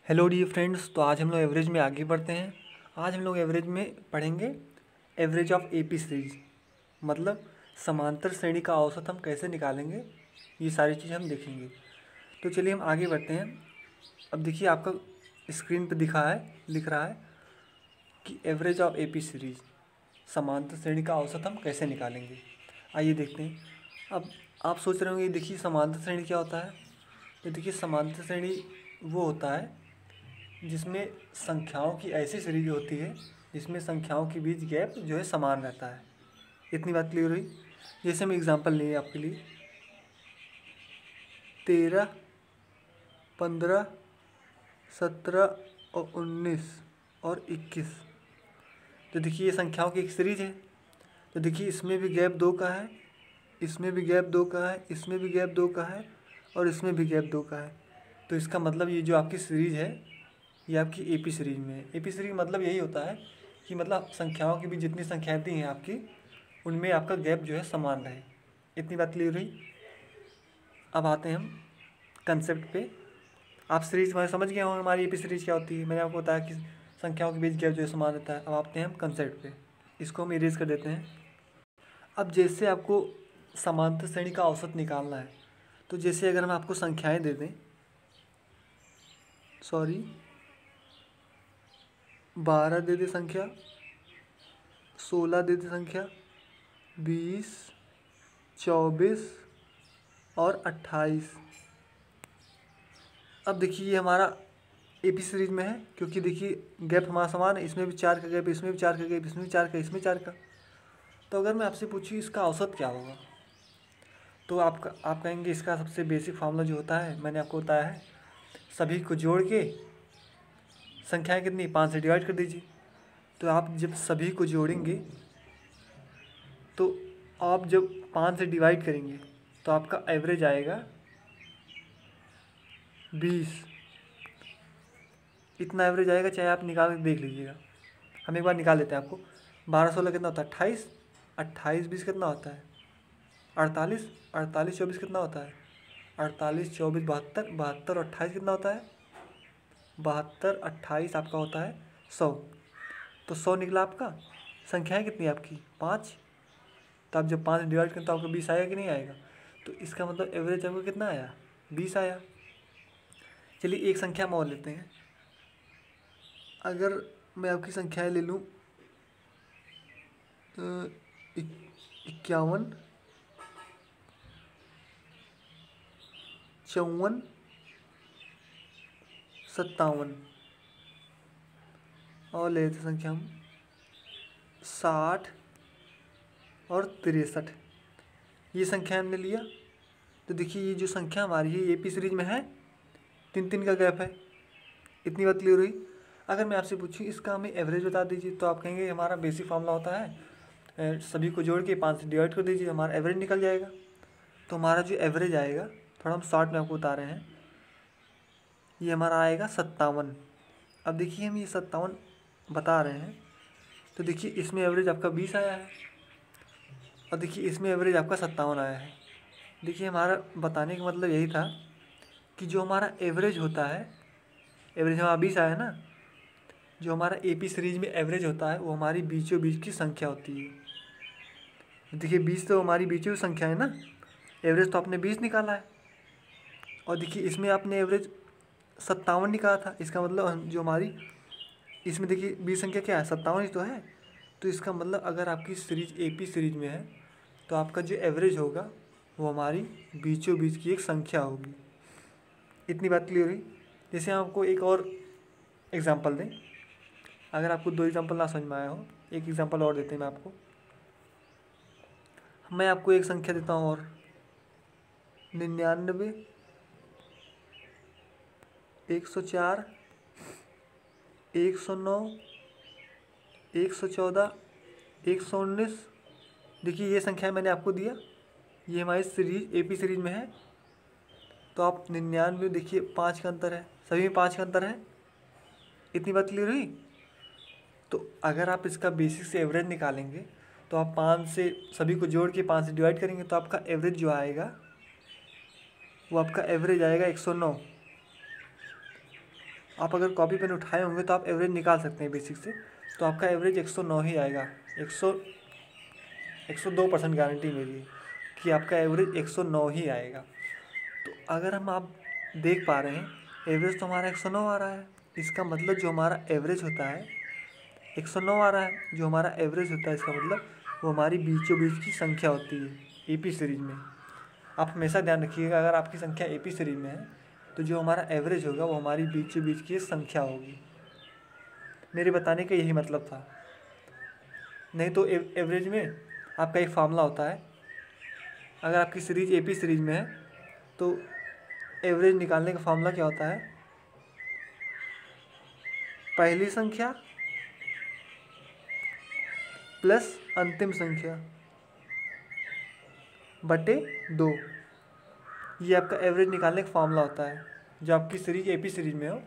Hello dear friends. तो आज हम लोग एवरेज में आगे बढ़ते हैं। आज हम लोग एवरेज में पढ़ेंगे एवरेज ऑफ एपी सीरीज, मतलब समांतर श्रेणी का औसत हम कैसे निकालेंगे, ये सारी चीज़ हम देखेंगे। तो चलिए हम आगे बढ़ते हैं। अब देखिए आपका स्क्रीन पर लिख रहा है कि एवरेज ऑफ एपी सीरीज, समांतर श्रेणी का औसत हम कैसे निकालेंगे। आइए देखते हैं। अब आप सोच रहे होंगे देखिए समांतर श्रेणी क्या होता है। तो देखिए समांतर श्रेणी वो होता है जिसमें संख्याओं की ऐसी सीरीज होती है जिसमें संख्याओं के बीच गैप जो है समान रहता है। इतनी बात क्लियर हुई। जैसे हम एग्जांपल लेंगे आपके लिए 13, 15, 17 और 19 और 21। तो देखिए ये संख्याओं की एक सीरीज है। तो देखिए इसमें भी गैप 2 का है, इसमें भी गैप 2 का है, इसमें भी गैप 2 का है और इसमें भी गैप 2 का है। तो इसका मतलब ये जो आपकी सीरीज है ये आपकी एपी सीरीज में है। एपी सीरीज मतलब यही होता है कि मतलब संख्याओं की भी जितनी संख्याएं दी हैं आपकी उनमें आपका गैप जो है समान रहे। इतनी बात क्लियर हुई। अब आते हैं हम कंसेप्ट पे। आप सीरीज हमारे समझ गए होंगे हमारी एपी सीरीज क्या होती है। मैंने आपको बताया कि संख्याओं के बीच गैप जो है समान रहता है। अब आते हैं हम कंसेप्ट पे। इसको हम इरेज कर देते हैं। अब जैसे आपको समांतर श्रेणी का औसत निकालना है, तो जैसे अगर हम आपको संख्याएँ दे दें, 12 दे दे संख्या, 16 दे दे संख्या, 20, 24 और 28। अब देखिए ये हमारा एपी सीरीज में है क्योंकि देखिए गैप हमारा समान है। इसमें भी 4 का गैप, इसमें भी 4 का गैप, इसमें भी 4 का, इसमें 4 का। तो अगर मैं आपसे पूछूँ इसका औसत क्या होगा, तो आप कहेंगे इसका सबसे बेसिक फार्मूला जो होता है मैंने आपको बताया है, सभी को जोड़ के संख्याएँ कितनी 5 से डिवाइड कर दीजिए। तो आप जब सभी को जोड़ेंगे तो आप जब 5 से डिवाइड करेंगे तो आपका एवरेज आएगा 20। इतना एवरेज आएगा, चाहे आप निकाल के देख लीजिएगा। हम एक बार निकाल लेते हैं आपको। 12 16 कितना होता है 28, 28 20 कितना होता है 48, 48 24 कितना होता है 48 24 72, 72 28 कितना होता है 72, 28 आपका होता है 100। तो 100 निकला आपका। संख्याएँ कितनी आपकी 5। तो आप जब 5 डिवाइड करें तो आपको 20 आएगा कि नहीं आएगा। तो इसका मतलब एवरेज आपको कितना आया 20 आया। चलिए एक संख्या हम और लेते हैं। अगर मैं आपकी संख्याएं ले लूँ 51, 54, 57 और ले लेते संख्या हम 60 और 63। ये संख्या हमने लिया। तो देखिए ये जो संख्या हमारी है एपी सीरीज में है, 3 का गैप है। इतनी बात क्लियर हुई। अगर मैं आपसे पूछूँ इसका हमें एवरेज बता दीजिए, तो आप कहेंगे हमारा बेसिक फार्मूला होता है सभी को जोड़ के 5 से डिवाइड कर दीजिए, हमारा एवरेज निकल जाएगा। तो हमारा जो एवरेज आएगा, थोड़ा हम शॉर्ट में आपको बता रहे हैं, ये हमारा आएगा 57। अब देखिए हम ये 57 बता रहे हैं। तो देखिए इसमें एवरेज आपका 20 आया है और देखिए इसमें एवरेज आपका 57 आया है। देखिए हमारा बताने का मतलब यही था कि जो हमारा एवरेज होता है, एवरेज हमारा 20 आया है ना, जो हमारा एपी सीरीज में एवरेज होता है वो हमारी बीचों बीच की संख्या होती है। देखिए 20 तो हमारी बीचों की संख्या है ना, एवरेज तो आपने 20 निकाला है। और देखिए इसमें आपने एवरेज 57 निकाला था। इसका मतलब जो हमारी इसमें देखिए 20 संख्या क्या है 57 ही तो है। तो इसका मतलब अगर आपकी सीरीज एपी सीरीज में है तो आपका जो एवरेज होगा वो हमारी बीचों बीच की एक संख्या होगी। इतनी बात क्लियर हुई। जैसे हम आपको एक और एग्जांपल दें, अगर आपको 2 एग्जांपल ना समझ में आया हो, एक एग्जांपल और देते हैं मैं आपको। मैं आपको एक संख्या देता हूँ और 99, 104, 109, 114, 119। देखिए ये संख्या मैंने आपको दिया, ये हमारी सीरीज एपी सीरीज में है। तो आप 99 देखिए 5 का अंतर है, सभी में 5 का अंतर है। इतनी बात क्लियर हुई। तो अगर आप इसका बेसिक से एवरेज निकालेंगे तो आप 5 से सभी को जोड़ के 5 से डिवाइड करेंगे तो आपका एवरेज जो आएगा वो आपका एवरेज आएगा 109। आप अगर कॉपी पेन उठाए होंगे तो आप एवरेज निकाल सकते हैं बेसिक से। तो आपका एवरेज 109 ही आएगा। 102% गारंटी मेरी है कि आपका एवरेज 109 ही आएगा। तो अगर आप देख पा रहे हैं एवरेज तो हमारा 109 आ रहा है, इसका मतलब जो हमारा एवरेज होता है 109 आ रहा है। जो हमारा एवरेज होता है इसका मतलब वो हमारी बीचों बीच की संख्या होती है एपी सीरीज में। आप हमेशा ध्यान रखिएगा, अगर आपकी संख्या एपी सीरीज में है तो जो हमारा एवरेज होगा वो हमारी बीचों बीच की संख्या होगी। मेरे बताने का यही मतलब था। नहीं तो एवरेज में आपका एक फार्मूला होता है, अगर आपकी सीरीज एपी सीरीज में है तो एवरेज निकालने का फार्मूला क्या होता है, पहली संख्या प्लस अंतिम संख्या बटे 2। ये आपका एवरेज निकालने का फार्मूला होता है। जो आपकी सीरीज एपी सीरीज में हो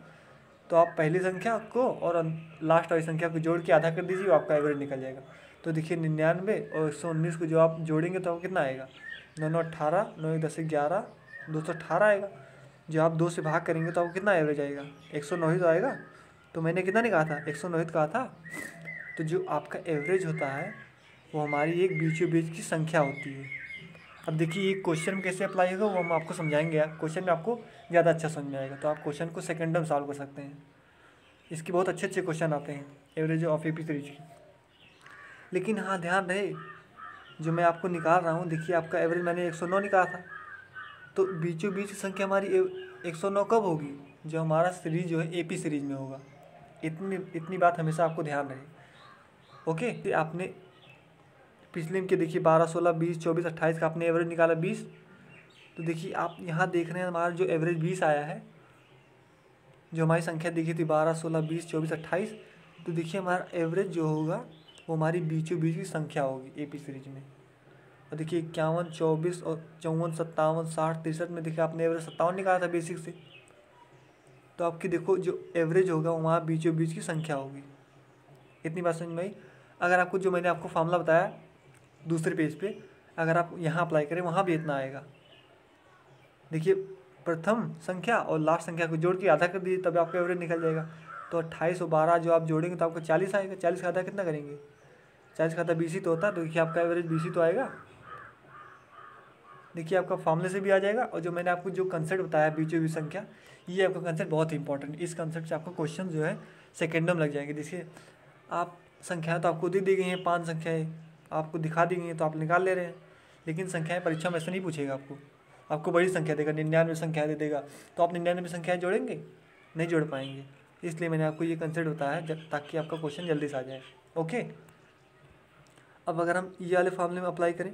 तो आप पहली संख्या को और लास्ट वाली संख्या को जोड़ के आधा कर दीजिए, आपका एवरेज निकल जाएगा। तो देखिए 99 और 119 को जो आप जोड़ेंगे तो आपको कितना आएगा, 9 9 18, 9 10 11, 218 आएगा। जो आप 2 से भाग करेंगे तो आपको कितना एवरेज आएगा, 109 ही तो आएगा। तो मैंने कितना नहीं कहा था, 109 ही कहा था। तो जो आपका एवरेज होता है वो हमारी एक बीचों बीच की संख्या होती है। अब देखिए ये क्वेश्चन में कैसे अप्लाई होगा वो हम आपको समझाएंगे। क्वेश्चन में आपको ज़्यादा अच्छा समझ में आएगा, तो आप क्वेश्चन को सेकेंड में सॉल्व कर सकते हैं। इसके बहुत अच्छे अच्छे क्वेश्चन आते हैं एवरेज ऑफ एपी सीरीज की। लेकिन हाँ ध्यान रहे, जो मैं आपको निकाल रहा हूँ, देखिए आपका एवरेज मैंने 109 निकाला था, तो बीचों बीच की संख्या हमारी 109 कब होगी, जो हमारा सीरीज जो है एपी सीरीज में होगा। इतनी बात हमेशा आपको ध्यान रहे। ओके, तो आपने पिछले में के देखिए 12 16 20 24 28 का आपने एवरेज निकाला 20। तो देखिए आप यहाँ देख रहे हैं हमारा जो एवरेज 20 आया है, जो हमारी संख्या देखी थी 12 16 20 24 28। तो देखिए हमारा एवरेज जो होगा वो हमारी बीचों बीच की संख्या होगी एपी सीरीज में। और देखिए 51 24 और 54 57 60 63 में देखिए आपने एवरेज 57 निकाला था बेसिक से। तो आपकी देखो जो एवरेज होगा वहाँ बीचों बीच की संख्या होगी। इतनी बात समझ में आई। अगर आपको जो मैंने आपको फार्मूला बताया दूसरे पेज पे, अगर आप यहाँ अप्लाई करें वहाँ भी इतना आएगा। देखिए प्रथम संख्या और लास्ट संख्या को जोड़ के आधा कर दीजिए तब आपका एवरेज निकल जाएगा। तो 28 और 12 जो आप जोड़ेंगे तो आपको 40 आएगा। 40 का आधा कितना करेंगे, 40 का आधा 20 ही तो होता है। तो देखिए आपका एवरेज 20 ही तो आएगा। देखिए आपका फार्मूले से भी आ जाएगा। और जो मैंने आपको जो कंसेप्ट बताया बीचों बीच संख्या, ये आपका कंसेप्ट बहुत ही इंपॉर्टेंट। इस कंसेप्ट से आपका क्वेश्चन जो है सेकेंडम लग जाएंगे। देखिए आप संख्याएँ तो आपको दी गई हैं, 5 संख्याएँ आपको दिखा दी गई हैं तो आप निकाल ले रहे हैं। लेकिन संख्याएँ परीक्षा में ऐसा नहीं पूछेगा, आपको बड़ी संख्या देगा, 99 संख्या दे देगा। तो आप 99 संख्याएँ जोड़ेंगे, नहीं जोड़ पाएंगे। इसलिए मैंने आपको ये कंसेप्ट बताया है ताकि आपका क्वेश्चन जल्दी से आ जाए। ओके, अब अगर हम ये वाले फार्मूले में अप्लाई करें,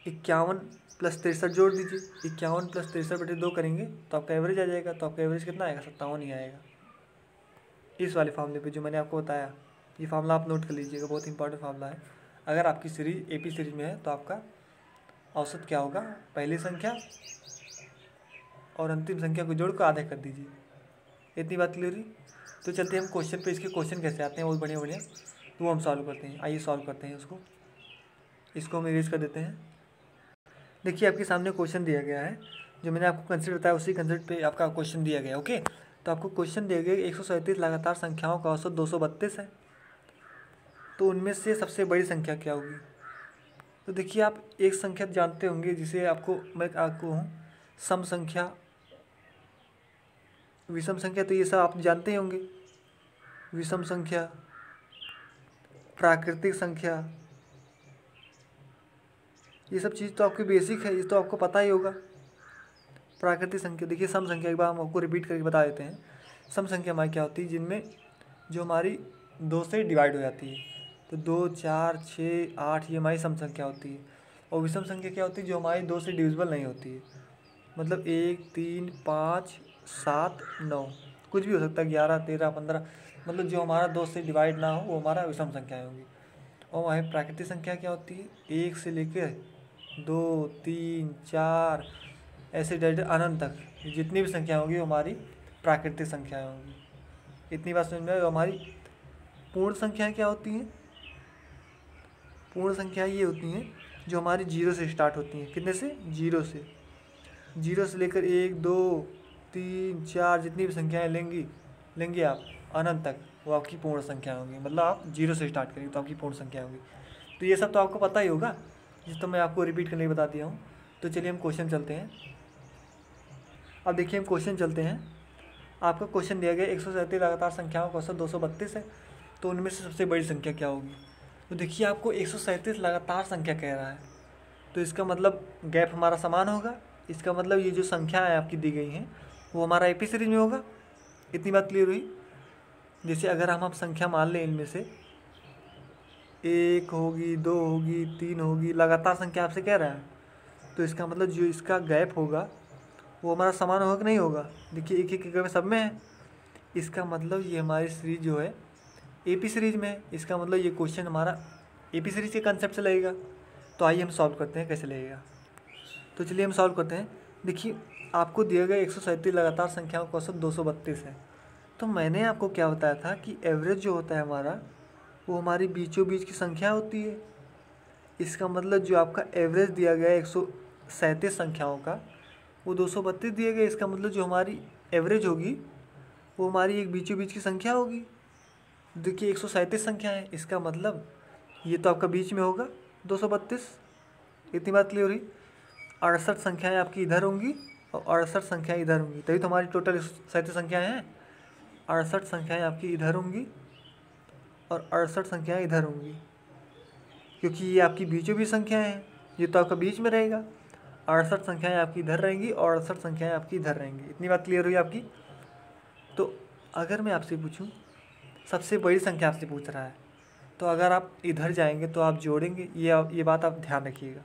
51 + 63 जोड़ दीजिए। 51 + 63 बटे 2 करेंगे तो आपका एवरेज आ जाएगा। तो आपका एवरेज कितना आएगा, 57 ही आएगा। इस वाले फार्मूले पे जो मैंने आपको बताया, ये फार्मूला आप नोट कर लीजिएगा, बहुत इंपॉर्टेंट फार्मूला है। अगर आपकी सीरीज एपी सीरीज में है तो आपका औसत क्या होगा, पहली संख्या और अंतिम संख्या को जोड़ कर आधा कर दीजिए। इतनी बात क्लियर हुई। तो चलते हैं हम क्वेश्चन पे। इसके क्वेश्चन कैसे आते हैं बहुत बढ़िया बढ़िया, तो वो हम सॉल्व करते हैं। आइए सॉल्व करते हैं उसको। इसको हम इरेज कर देते हैं। देखिए आपके सामने क्वेश्चन दिया गया है, जो मैंने आपको कंसेप्ट बताया उसी कंसेप्ट पे आपका क्वेश्चन दिया गया। ओके, तो आपको क्वेश्चन दिया गया 137 लगातार संख्याओं का औसत 232 है, तो उनमें से सबसे बड़ी संख्या क्या होगी। तो देखिए आप एक संख्या जानते होंगे जिसे मैं आपको सम संख्या, विषम संख्या, तो ये सब आप जानते ही होंगे। विषम संख्या, प्राकृतिक संख्या, ये सब चीज़ तो आपकी बेसिक है, ये तो आपको पता ही होगा। प्राकृतिक संख्या, देखिए सम संख्या एक बार हम आपको रिपीट करके बता देते हैं। सम संख्या हमारी क्या होती है, जिनमें जो हमारी 2 से डिवाइड हो जाती है। तो 2 4 6 8 ये हमारी सम संख्या होती है। और विषम संख्या क्या होती है, जो हमारी 2 से डिविजिबल नहीं होती है। मतलब 1 3 5 7 9 कुछ भी हो सकता है, 11 13 15, मतलब जो हमारा 2 से डिवाइड ना हो वो हमारा विषम संख्याएँ होंगी। और हमारी प्राकृतिक संख्या क्या होती है, 1 से लेकर 2 3 4 ऐसे डायरेक्ट अनंत तक जितनी भी संख्या होगी वो हमारी प्राकृतिक संख्याएँ होंगी। इतनी बात समझ में आई। हमारी पूर्ण संख्याएँ क्या होती हैं, पूर्ण संख्याएँ ये होती हैं जो हमारी 0 से स्टार्ट होती हैं। कितने से, 0 से लेकर 1 2 3 4 जितनी भी संख्याएँ लेंगी लेंगे आप अनंत तक, वो आपकी पूर्ण संख्या होगी। मतलब आप 0 से स्टार्ट करेंगे तो आपकी पूर्ण संख्या होगी। तो ये सब तो आपको पता ही होगा, जिस तो मैं आपको रिपीट करने बता दिया हूँ। तो चलिए हम क्वेश्चन चलते हैं। अब देखिए हम क्वेश्चन चलते हैं। आपका क्वेश्चन दिया गया 137 लगातार संख्याओं का औसत 232 है, तो उनमें से सबसे बड़ी संख्या क्या होगी। तो देखिए आपको 137 लगातार संख्या कह रहा है, तो इसका मतलब गैप हमारा समान होगा। इसका मतलब ये जो संख्या है आपकी दी गई हैं वो हमारा एपी सीरीज में होगा। इतनी बात क्लियर हुई। जैसे अगर हम संख्या मान लें, इनमें से 1 होगी, 2 होगी, 3 होगी, लगातार संख्या आपसे कह रहा है, तो इसका मतलब जो इसका गैप होगा वो हमारा समान होगा कि नहीं होगा। देखिए एक एक गैप सब में है, इसका मतलब ये हमारी सीरीज जो है एपी सीरीज में है। इसका मतलब ये क्वेश्चन हमारा एपी सीरीज के कंसेप्ट से लगेगा। तो आइए हम सॉल्व करते हैं कैसे लगेगा। तो चलिए हम सॉल्व करते हैं। देखिए आपको दिया गया 137 लगातार संख्याओं का औसत 232 है। तो मैंने आपको क्या बताया था कि एवरेज जो होता है हमारा वो हमारी बीचों बीच की संख्या होती है। इसका मतलब जो आपका एवरेज दिया गया है 137 संख्याओं का, वो 232 दिया गया। इसका मतलब जो हमारी एवरेज होगी वो हमारी एक बीचों बीच की संख्या होगी। देखिए 137 संख्या है, इसका मतलब ये तो आपका बीच में होगा 232। इतनी बात क्लियर हुई। 68 संख्याएँ आपकी इधर होंगी और 68 संख्याएँ इधर होंगी, तभी तो हमारी टोटल 137 संख्याएँ हैं। 68 संख्याएँ आपकी इधर होंगी और 68 संख्याएँ इधर होंगी, क्योंकि ये आपकी बीचों बीच संख्याएँ हैं, ये तो आपका बीच में रहेगा। 68 संख्याएँ आपकी इधर रहेंगी और 68 संख्याएँ आपकी इधर रहेंगी। इतनी बात क्लियर हुई आपकी। तो अगर मैं आपसे पूछूं, सबसे बड़ी संख्या आपसे पूछ रहा है, तो अगर आप इधर जाएंगे तो आप जोड़ेंगे, ये बात आप ध्यान रखिएगा।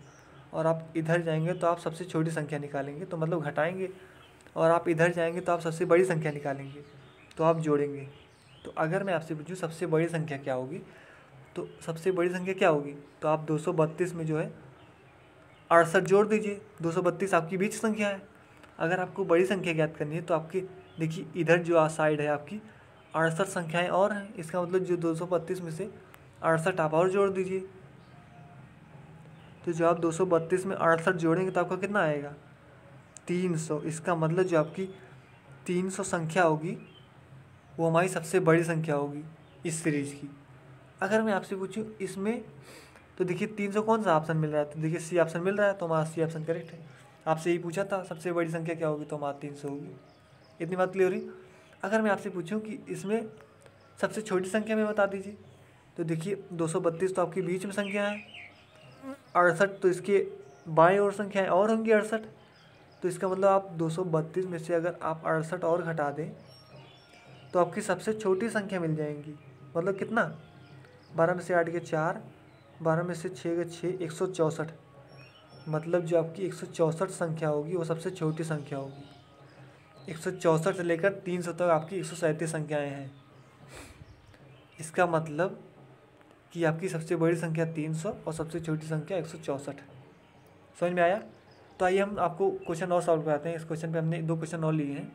और आप इधर जाएंगे तो आप सबसे छोटी संख्या निकालेंगे, तो मतलब घटाएंगे। और आप इधर जाएंगे तो आप सबसे बड़ी संख्या निकालेंगे, तो आप जोड़ेंगे। तो अगर मैं आपसे पूछूं सबसे बड़ी संख्या क्या होगी, तो सबसे बड़ी संख्या क्या होगी, तो आप 232 में जो है 68 जोड़ दीजिए। 232 आपकी बीच संख्या है। अगर आपको बड़ी संख्या ज्ञात करनी है तो आपकी देखिए इधर जो साइड है आपकी 68 संख्याएँ और हैं। इसका मतलब जो 232 में से 68 आप और जोड़ दीजिए। तो जो आप 232 में 68 जोड़ेंगे तो आपका कितना आएगा, 300। इसका मतलब जो आपकी 300 संख्या होगी वो हमारी सबसे बड़ी संख्या होगी इस सीरीज़ की। अगर मैं आपसे पूछूं इसमें, तो देखिए 300 कौन सा ऑप्शन मिल रहा है, तो देखिए सी ऑप्शन मिल रहा है, तो हमारा सी ऑप्शन करेक्ट है। आपसे यही पूछा था सबसे बड़ी संख्या क्या होगी, तो हमारा 300 होगी। इतनी बात क्लियर हुई। अगर मैं आपसे पूछूं कि इसमें सबसे छोटी संख्या में बता दीजिए, तो देखिए 232 तो आपकी बीच में संख्या है, 68 तो इसके बाएं ओर संख्याएँ और होंगी 68। तो इसका मतलब आप 232 में से अगर आप 68 और घटा दें तो आपकी सबसे छोटी संख्या मिल जाएंगी। मतलब कितना, 12 में से 8 के 4, 12 में से 6 के 6, 164। मतलब जो आपकी 164 संख्या होगी वो सबसे छोटी संख्या होगी। 164 से लेकर 300 तक आपकी 137 संख्याएँ हैं। इसका मतलब कि आपकी सबसे बड़ी संख्या 300 और सबसे छोटी संख्या 164। समझ में आया। तो आइए हम आपको क्वेश्चन और सॉल्व कराते हैं। इस क्वेश्चन पे हमने 2 क्वेश्चन और लिए हैं,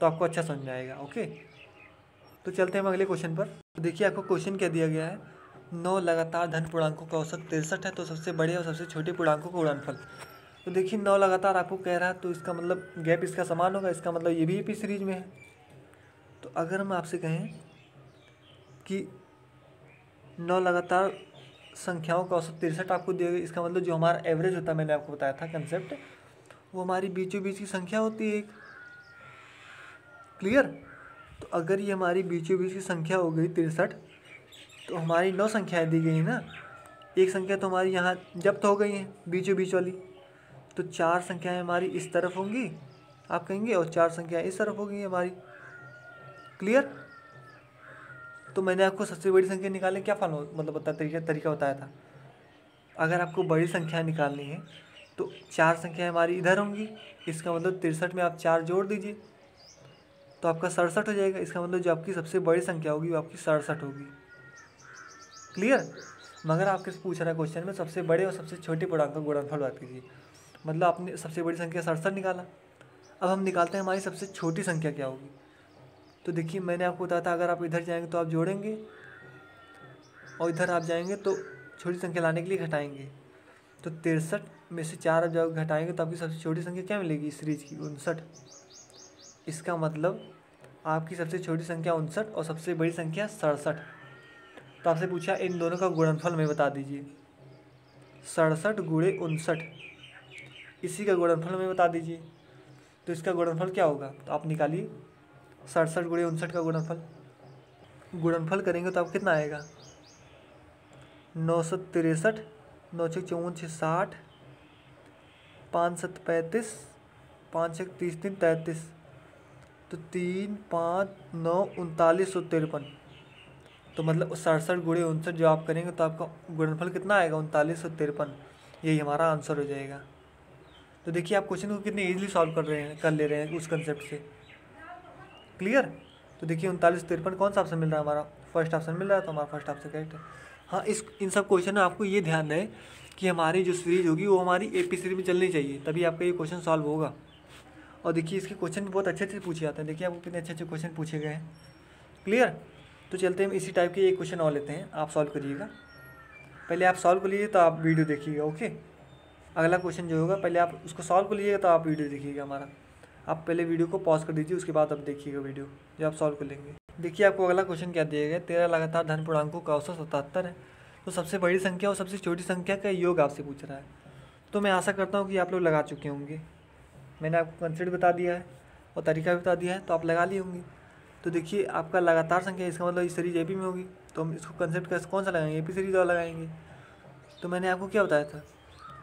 तो आपको अच्छा समझ में आएगा। ओके, तो चलते हैं हम अगले क्वेश्चन पर। तो देखिए आपको क्वेश्चन क्या दिया गया है, 9 लगातार धन पूर्णांकों का औसत 63 है, तो सबसे बड़े और सबसे छोटे पूर्णांकों का गुणनफल। तो देखिए 9 लगातार आपको कह रहा है, तो इसका मतलब गैप इसका समान होगा। इसका मतलब ये भी एपी सीरीज में है। तो अगर हम आपसे कहें कि 9 लगातार संख्याओं का औसत 63 आपको दिया गया, इसका मतलब जो हमारा एवरेज होता है, मैंने आपको बताया था कंसेप्ट, वो हमारी बीचों बीच की संख्या होती है एक। क्लियर। तो अगर ये हमारी बीचों बीच की संख्या हो गई 63, तो हमारी 9 संख्याएं दी गई ना, एक संख्या तो हमारी यहाँ जब्त हो गई हैं बीचों बीच वाली, तो 4 संख्याएं हमारी इस तरफ होंगी आप कहेंगे, और 4 संख्याएं इस तरफ होंगी हमारी। क्लियर। तो मैंने आपको सबसे बड़ी संख्या निकालने क्या मतलब तरीका बताया था। अगर आपको बड़ी संख्या निकालनी है तो 4 संख्याएं हमारी इधर होंगी। इसका मतलब 63 में आप 4 जोड़ दीजिए तो आपका 67 हो जाएगा। इसका मतलब जो आपकी सबसे बड़ी संख्या होगी वो आपकी 67 होगी। क्लियर। मगर आपके पूछ रहा है क्वेश्चन में सबसे बड़े और सबसे छोटे पूर्णांक का गुणनफल बात कीजिए। मतलब आपने सबसे बड़ी संख्या 67 निकाला। अब हम निकालते हैं हमारी सबसे छोटी संख्या क्या होगी। तो देखिए मैंने आपको बताया था अगर आप इधर जाएंगे तो आप जोड़ेंगे और इधर आप जाएंगे तो छोटी संख्या लाने के लिए घटाएंगे। तो 63 में से 4 आप जब घटाएंगे तो आपकी सबसे छोटी संख्या क्या मिलेगी इस सीरीज की, 59। इसका मतलब आपकी सबसे छोटी संख्या 59 और सबसे बड़ी संख्या 67। तो आपसे पूछा इन दोनों का गुणनफल में बता दीजिए। 67 गुणे 59, इसी का गुणनफल में बता दीजिए। तो इसका गुणनफल क्या होगा, तो आप निकालिए 67 गुणे 59 का गुणनफल करेंगे तो आप कितना आएगा, 963, 9 छक 54 60, 5 7 35, 5 छक 30 3 33, तो 3 5 9 3953। तो मतलब 67 गुणे 59 जो आप करेंगे तो आपका गुणनफल कितना आएगा, 3953। यही हमारा आंसर हो जाएगा। तो देखिए आप क्वेश्चन को कितने इजीली सॉल्व कर ले रहे हैं उस कंसेप्ट से। क्लियर। तो देखिए 3953 कौन सा ऑप्शन मिल रहा है, हमारा फर्स्ट ऑप्शन मिल रहा है, तो हमारा फर्स्ट ऑप्शन करेक्ट है। हाँ, इन सब क्वेश्चन में आपको ये ध्यान रहे कि हमारी जो सीरीज होगी वो हमारी AP सीरीज में चलनी चाहिए, तभी आपका ये क्वेश्चन सॉल्व होगा। और देखिए इसके क्वेश्चन भी बहुत अच्छे पूछे जाते हैं। देखिए आपको कितने अच्छे क्वेश्चन पूछे गए हैं। क्लियर। तो चलते हैं इसी टाइप के एक क्वेश्चन और लेते हैं, आप सॉल्व करिएगा। पहले आप सॉल्व कर लीजिए तो आप वीडियो देखिएगा। ओके, अगला क्वेश्चन जो होगा पहले आप उसको सॉल्व कर लीजिएगा तो आप वीडियो देखिएगा हमारा। आप पहले वीडियो को पॉज कर दीजिए, उसके बाद आप देखिएगा वीडियो जो आप सॉल्व कर लेंगे। देखिए आपको अगला क्वेश्चन क्या दिया गया, 13 लगातार धन पूर्णांकों का औसत 77 है। तो सबसे बड़ी संख्या और सबसे छोटी संख्या का योग आपसे पूछ रहा है। तो मैं आशा करता हूँ कि आप लोग लगा चुके होंगे। मैंने आपको कंसेप्ट बता दिया है और तरीका भी बता दिया है, तो आप लगा लिए होंगे। तो देखिए आपका लगातार संख्या, इसका मतलब इस सीरीज AP में होगी, तो हम इसको कंसेप्ट का कौन सा लगाएंगे, AP सीरीज वाला लगाएंगे। तो मैंने आपको क्या बताया था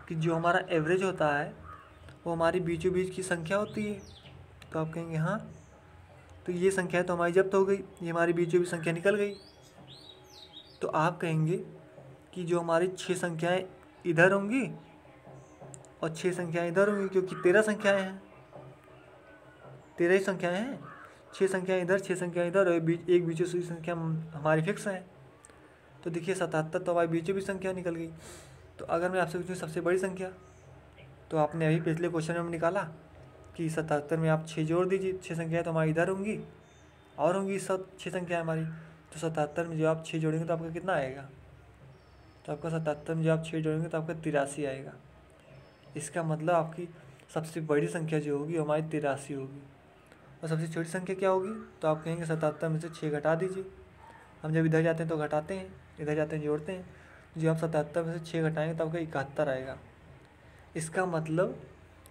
कि जो हमारा एवरेज होता है वो हमारी बीचों बीच की संख्या होती है। तो आप कहेंगे हाँ, तो ये संख्या है तो हमारी जब्त हो गई, ये हमारी बीचों बीच संख्या निकल गई। तो आप कहेंगे कि जो हमारी 6 संख्याएँ इधर होंगी और 6 संख्याएँ इधर होंगी, क्योंकि 13 संख्याएँ हैं, 13 ही संख्याएँ हैं। 6 संख्याएँ इधर, 6 संख्याएँ इधर, और एक बीचों से संख्या हमारी फिक्स है। तो देखिए 77 तो हमारी बीचों बीच संख्या निकल गई। तो अगर मैं आपसे पूछूँ सबसे बड़ी संख्या, तो आपने अभी पिछले क्वेश्चन में निकाला कि 77 में आप 6 जोड़ दीजिए, 6 संख्याएँ तो हमारी इधर होंगी और होंगी 6 संख्या हमारी। तो 77 में जो आप 6 जोड़ेंगे तो आपका कितना आएगा, तो आपका 77 में जो आप 6 जोड़ेंगे तो आपका 83 आएगा। इसका मतलब आपकी सबसे बड़ी संख्या जो होगी हमारी 83 होगी। और सबसे छोटी संख्या क्या होगी, तो आप कहेंगे 77 में से 6 घटा दीजिए। हम जब इधर जाते हैं तो घटाते हैं, इधर जाते हैं जोड़ते हैं। जो आप 77 में से 6 घटाएंगे तो आपका 71 आएगा। इसका मतलब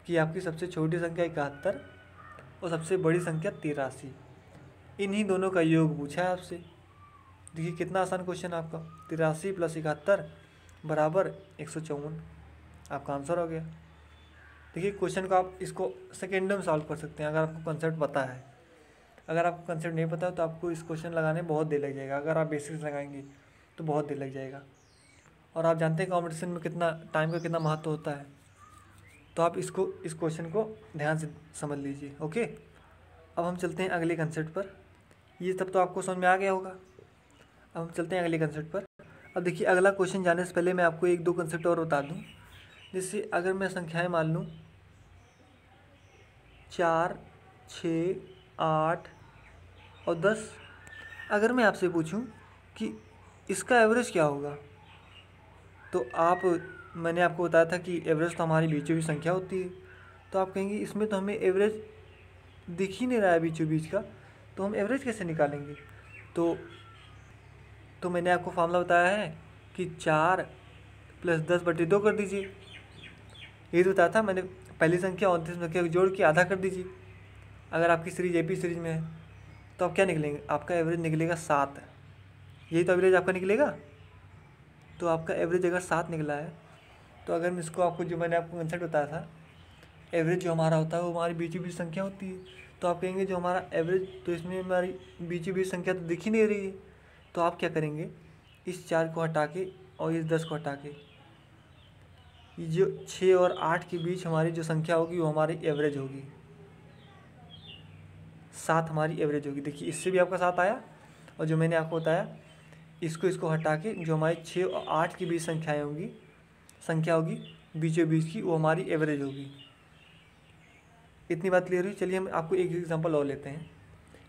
कि आपकी सबसे छोटी संख्या 71 और सबसे बड़ी संख्या 83, इन्हीं दोनों का योग पूछा है आपसे। देखिए कितना आसान क्वेश्चन आपका, 83 + 71 बराबर 154, आपका आंसर हो गया। देखिए क्वेश्चन को आप इसको सेकेंड में सॉल्व कर सकते हैं अगर आपको कंसेप्ट पता है। अगर आपको कंसेप्ट नहीं पता है तो आपको इस क्वेश्चन लगाने में बहुत देर लग जाएगा। अगर आप बेसिक्स लगाएंगे तो बहुत देर लग जाएगा। और आप जानते हैं कॉम्पिटिशन में कितना टाइम का कितना महत्व होता है। तो आप इस क्वेश्चन को ध्यान से समझ लीजिए। ओके, अब हम चलते हैं अगले कंसेप्ट पर। ये सब तो आपको समझ में आ गया होगा। अब हम चलते हैं अगले कंसेप्ट पर। अब देखिए अगला क्वेश्चन जाने से पहले मैं आपको 1-2 कंसेप्ट और बता दूँ। जैसे अगर मैं संख्याएँ मान लूँ 4, 6, 8 और 10, अगर मैं आपसे पूछूं कि इसका एवरेज क्या होगा, तो मैंने आपको बताया था कि एवरेज तो हमारी बीचों बीच संख्या होती है। तो आप कहेंगे इसमें तो हमें एवरेज दिख ही नहीं रहा है बीचों बीच का, तो हम एवरेज कैसे निकालेंगे। तो मैंने आपको फार्मूला बताया है कि 4 + 10/2 कर दीजिए। यही तो बताया था मैंने, पहली संख्या 29 संख्या को जोड़ के आधा कर दीजिए। अगर आपकी सीरीज AP सीरीज में है तो आप क्या निकलेंगे, आपका एवरेज निकलेगा 7। यही तो एवरेज आपका निकलेगा। तो आपका एवरेज अगर 7 निकला है, तो अगर मैं इसको आपको जो मैंने आपको कंसेप्ट बताया था, एवरेज जो हमारा होता है वो हमारी बीचों बीच संख्या होती है। तो आप कहेंगे जो हमारा एवरेज, तो इसमें हमारी बीचों बीच संख्या तो दिख ही नहीं रही है। तो आप क्या करेंगे, इस 4 को हटा के और इस 10 को हटा के, ये जो 6 और 8 के बीच हमारी जो संख्या होगी वो हमारी एवरेज होगी। 7 हमारी एवरेज होगी। देखिए इससे भी आपका 7 आया, और जो मैंने आपको बताया इसको हटा के जो हमारी 6 और 8 के बीच संख्या होगी बीचों बीच की, वो हमारी एवरेज होगी। इतनी बात क्लियर हुई। चलिए हम आपको एक एग्जांपल और लेते हैं।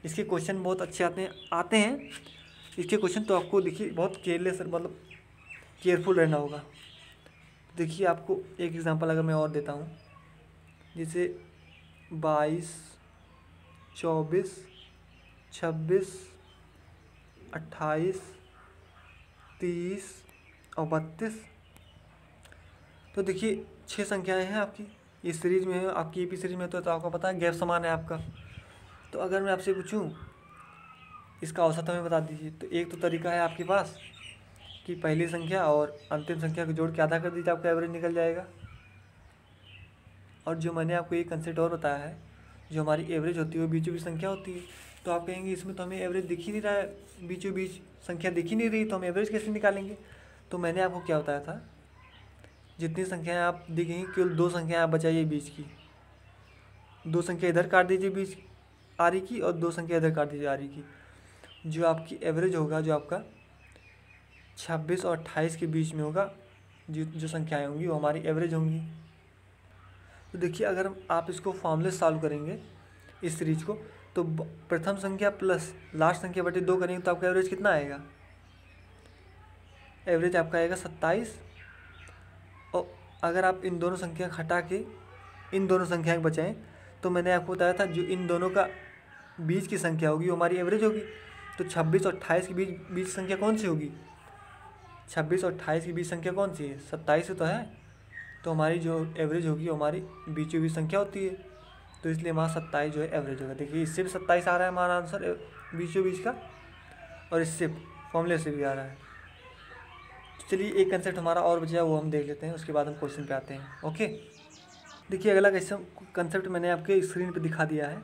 इसके क्वेश्चन बहुत अच्छे आते हैं। इसके क्वेश्चन तो आपको देखिए बहुत केयरलेस, मतलब केयरफुल रहना होगा। देखिए आपको एक एग्जांपल अगर मैं और देता हूँ, जैसे 22, 24, 26, 28, 30 और 32। तो देखिए 6 संख्याएं हैं आपकी इस सीरीज में है, आपकी ईपी सीरीज में। तो आपको पता है गैप समान है आपका। तो अगर मैं आपसे पूछूं इसका औसत हमें बता दीजिए, तो एक तो तरीका है आपके पास कि पहली संख्या और अंतिम संख्या को जोड़ के आधा कर दीजिए, आपका एवरेज निकल जाएगा। और जो मैंने आपको एक कंसेप्ट और बताया है, जो हमारी एवरेज होती है वो बीचों बीच संख्या होती है। तो आप कहेंगे इसमें तो हमें एवरेज दिख ही नहीं रहा है, बीचों बीच संख्या दिख ही नहीं रही, तो हम एवरेज कैसे निकालेंगे। तो मैंने आपको क्या बताया था, जितनी संख्याएं आप दिखेंगी केवल 2 संख्याएं आप बचाइए बीच की। 2 संख्या इधर काट दीजिए बीच आरी की, और 2 संख्या इधर काट दीजिए आरी की। जो आपकी एवरेज होगा, जो आपका 26 और 28 के बीच में होगा, जो संख्याएं होंगी वो हमारी एवरेज होंगी। तो देखिए अगर आप इसको फॉर्मूले सॉल्व करेंगे इस सीरीज को, तो प्रथम संख्या प्लस लास्ट संख्या बटे 2 करेंगे तो आपका एवरेज कितना आएगा। एवरेज आपका आएगा 27। और अगर आप इन दोनों संख्या हटा के इन दोनों संख्या को बचाएं, तो मैंने आपको बताया था जो इन दोनों का बीच की संख्या होगी वो हमारी एवरेज होगी। तो 26 और 28 के बीच संख्या कौन सी होगी। 26 और 28 के बीच संख्या कौन सी है, 27 तो है। तो हमारी जो एवरेज होगी वो हमारी बीचों बीच संख्या होती है। तो इसलिए हमारा 27 जो है एवरेज होगा। देखिए इससे भी 27 आ रहा है हमारा आंसर बीचों बीच का, और इससे फॉर्मूले से भी आ रहा है। तो चलिए एक कंसेप्ट हमारा और बचा है वो हम देख लेते हैं, उसके बाद हम क्वेश्चन पे आते हैं। ओके, देखिए अगला कंसेप्ट मैंने आपके स्क्रीन पे दिखा दिया है।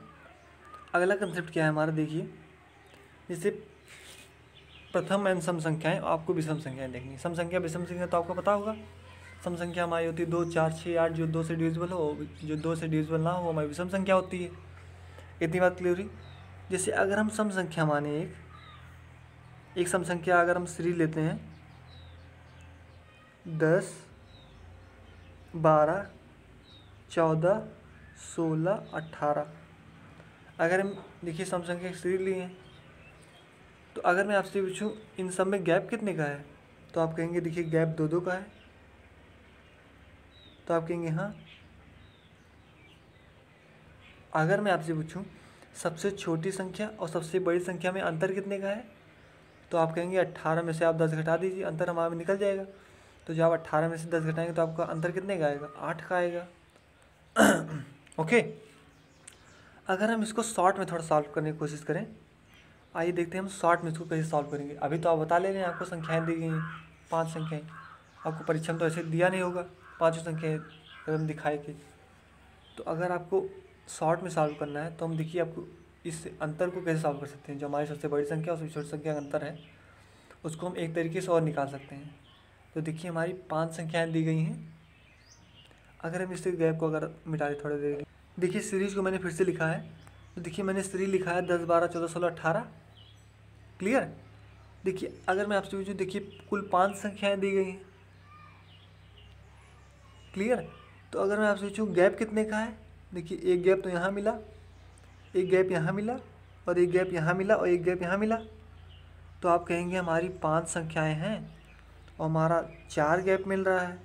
अगला कंसेप्ट क्या है हमारा, देखिए जैसे प्रथम एवं सम संख्याएं, आपको विषम संख्याएं देखनी। सम संख्या विषम संख्या तो आपको पता होगा। सम संख्या हमारी होती है 2, 4, 6, 8, जो 2 से डिविजिबल हो, जो 2 से डिविजिबल ना हो वो हमारी विषम संख्या होती है। इतनी बात क्लियर हुई। जैसे अगर हम सम संख्या माने एक सम संख्या अगर हम सीरीज लेते हैं 10, 12, 14, 16, 18, अगर हम देखिए सम संख्या की सीरीज लिए हैं, तो अगर मैं आपसे पूछूं इन सब में गैप कितने का है, तो आप कहेंगे देखिए गैप 2-2 का है। तो आप कहेंगे हाँ। अगर मैं आपसे पूछूं सबसे छोटी संख्या और सबसे बड़ी संख्या में अंतर कितने का है, तो आप कहेंगे 18 में से आप 10 घटा दीजिए, अंतर हमारा निकल जाएगा। तो जब आप 18 में से 10 घटाएंगे तो आपका अंतर कितने का आएगा, 8 का आएगा। ओके, अगर हम इसको शॉर्ट में थोड़ा सॉल्व करने की कोशिश करें, आइए देखते हैं हम शॉर्ट में इसको कैसे सॉल्व करेंगे। अभी तो आप बता ले रहे हैं आपको संख्याएं दी गई हैं 5 संख्याएं, आपको परीक्षा में तो ऐसे दिया नहीं होगा 5 संख्याएं एकदम दिखाए के। तो अगर आपको शॉर्ट में सॉल्व करना है तो हम देखिए आपको इस अंतर को कैसे सॉल्व कर सकते हैं। जो हमारी सबसे बड़ी संख्या और सबसे छोटी संख्या का अंतर है उसको हम एक तरीके से और निकाल सकते हैं। तो देखिए हमारी 5 संख्याएँ दी गई हैं। अगर हम इससे गैप को अगर मिटा दें थोड़ी देर, देखिए सीरीज को मैंने फिर से लिखा है। तो देखिए मैंने सीरीज लिखा है 10, 12, 14, 16, 18। क्लियर। देखिए अगर मैं आपसे पूछूं, देखिए कुल 5 संख्याएं दी गई हैं। क्लियर। तो अगर मैं आपसे पूछूं गैप कितने का है, देखिए एक गैप तो यहाँ मिला, एक गैप यहाँ मिला, और एक गैप यहाँ मिला, और एक गैप यहाँ मिला। तो आप कहेंगे हमारी 5 संख्याएं हैं और हमारा 4 गैप मिल रहा है।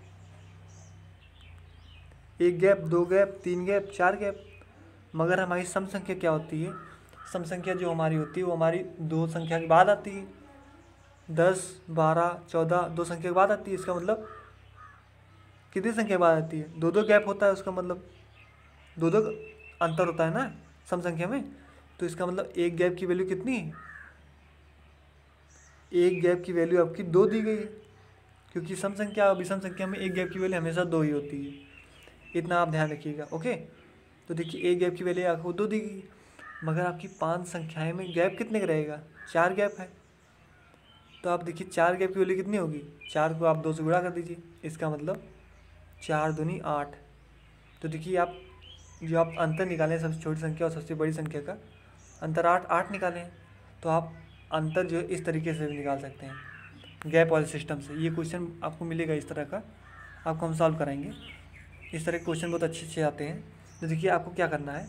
1 गैप, 2 गैप, 3 गैप, 4 गैप। मगर हमारी सम संख्या क्या होती है, सम संख्या जो हमारी होती है वो हमारी 2 संख्या के बाद आती है। 10, 12, 14 2 संख्या के बाद आती है। इसका मतलब कितनी संख्या के बाद आती है, 2-2 गैप होता है। उसका मतलब 2-2 अंतर होता है ना सम संख्या में। तो इसका मतलब एक गैप की वैल्यू कितनी है, एक गैप की वैल्यू आपकी 2 दी गई है, क्योंकि सम संख्या और विषम संख्या में एक गैप की वैल्यू हमेशा 2 ही होती है। इतना आप ध्यान रखिएगा। ओके, तो देखिए एक गैप की वैल्यू आपको 2 दी गई, मगर आपकी 5 संख्याएं में गैप कितने का रहेगा, 4 गैप है। तो आप देखिए 4 गैप की वैल्यू कितनी होगी, 4 को आप 2 से गुणा कर दीजिए। इसका मतलब 4 दूनी 8। तो देखिए आप जो आप अंतर निकालें सबसे छोटी संख्या और सबसे बड़ी संख्या का अंतर 8 निकालें, तो आप अंतर जो है इस तरीके से भी निकाल सकते हैं गैप वाले सिस्टम से। ये क्वेश्चन आपको मिलेगा इस तरह का, आपको हम सॉल्व कराएंगे। इस तरह के क्वेश्चन बहुत अच्छे से आते हैं। तो देखिए आपको क्या करना है,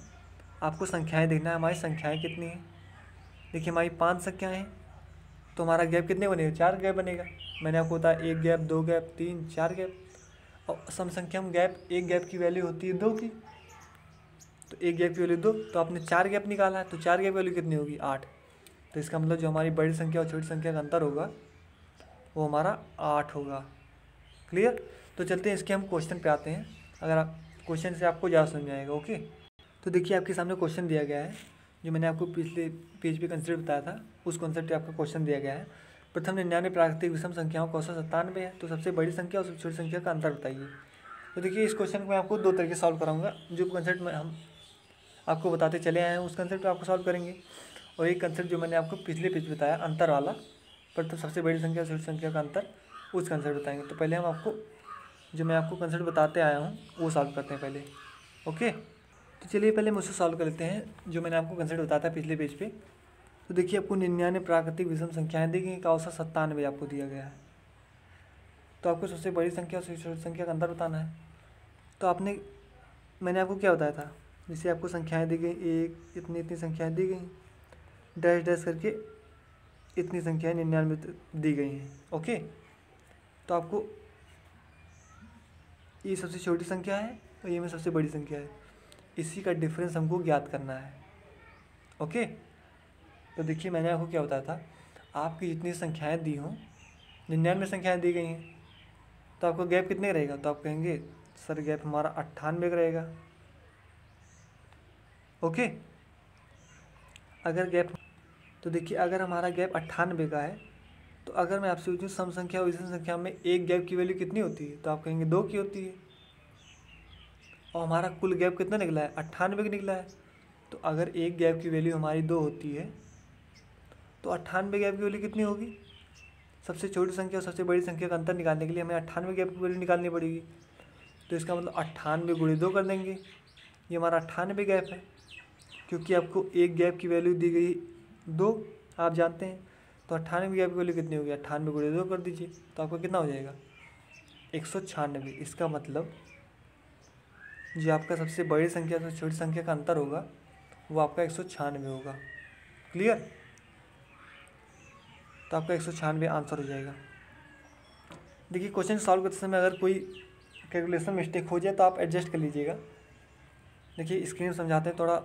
आपको संख्याएं देखना है हमारी संख्याएं कितनी हैं। देखिए हमारी 5 संख्याएं हैं, तो हमारा गैप कितने बनेगा, 4 गैप बनेगा। मैंने आपको बताया 1 गैप, 2 गैप, 3, 4 गैप। और सम संख्या में गैप, एक गैप की वैल्यू होती है 2 की, तो एक गैप की वैल्यू 2, तो आपने 4 गैप निकाला है, तो 4 गैप वैल्यू कितनी होगी, 8। तो इसका मतलब जो हमारी बड़ी संख्या और छोटी संख्या का अंतर होगा वो हमारा 8 होगा। क्लियर। तो चलते हैं इसके हम क्वेश्चन पे आते हैं, अगर आप क्वेश्चन से आपको ज़्यादा समझ में आएगा। ओके, तो देखिए आपके सामने क्वेश्चन दिया गया है, जो मैंने आपको पिछले पेज पे कंसेप्ट बताया था उस कॉन्सेप्ट पे आपका क्वेश्चन दिया गया है। प्रथम 99 प्राकृतिक विषम संख्याओं का औसत 97 है, तो सबसे बड़ी संख्या और सबसे छोटी संख्या का अंतर बताइए। तो देखिए इस क्वेश्चन को मैं आपको दो तरीके से सॉल्व कराऊंगा। जो कंसेप्ट में हम आपको बताते चले आए हैं उस कंसेप्ट को आपको सॉल्व करेंगे, और एक कंसेप्ट जो मैंने आपको पिछले पेज बताया अंतर वाला, प्रथम सबसे बड़ी संख्या और छोटी संख्या का अंतर, उस कंसेप्ट बताएंगे। तो पहले हम आपको जो मैं आपको कंसेप्ट बताते आया हूँ वो सॉल्व करते हैं पहले। ओके, तो चलिए पहले हम उससे सॉल्व कर लेते हैं जो मैंने आपको कंसेप्ट बताया था पिछले पेज पे। तो देखिए आपको 99 प्राकृतिक विषम संख्याएं दी गई, का औसत 97 आपको दिया गया है। तो आपको सबसे बड़ी संख्या और सबसे छोटी संख्या का अंतर बताना है। तो मैंने आपको क्या बताया था, जैसे आपको संख्याएं दी गई, एक इतनी इतनी संख्याएं दी गई, डैश डैश करके इतनी संख्याएं 99 दी गई हैं। ओके, तो आपको ये सबसे छोटी संख्या है और ये में सबसे बड़ी संख्या है, इसी का डिफरेंस हमको ज्ञात करना है। ओके, तो देखिए मैंने आपको क्या बताया था, आपकी जितनी संख्याएं दी हों, 99 संख्याएं दी गई हैं, तो आपका गैप कितने का रहेगा, तो आप कहेंगे सर गैप हमारा 98 का रहेगा। ओके, अगर गैप, तो देखिए अगर हमारा गैप 98 का है, तो अगर मैं आपसे पूछूँ सम संख्या और विषम संख्या में एक गैप की वैल्यू कितनी होती है, तो आप कहेंगे 2 की होती है। और हमारा कुल गैप कितना निकला है, 98 का निकला है। तो अगर एक गैप की वैल्यू हमारी 2 होती है, तो 98 गैप की वैल्यू कितनी होगी। सबसे छोटी संख्या और सबसे बड़ी संख्या का अंतर निकालने के लिए हमें 98 गैप की वैल्यू निकालनी पड़ेगी। तो इसका मतलब 98 गुणे 2 कर देंगे, ये हमारा 98 गैप है, क्योंकि आपको एक गैप की वैल्यू दी गई 2, आप जानते हैं। तो 98 गैप की वैल्यू कितनी होगी, 98 गुणे 2 कर दीजिए, तो आपका कितना हो जाएगा 196। इसका मतलब जो आपका सबसे बड़ी संख्या से छोटी संख्या का अंतर होगा वो आपका 196 होगा। क्लियर। तो आपका 196 आंसर हो जाएगा। देखिए क्वेश्चन सॉल्व करते समय अगर कोई कैलकुलेशन मिस्टेक हो जाए तो आप एडजस्ट कर लीजिएगा। देखिए स्क्रीन समझाते हैं थोड़ा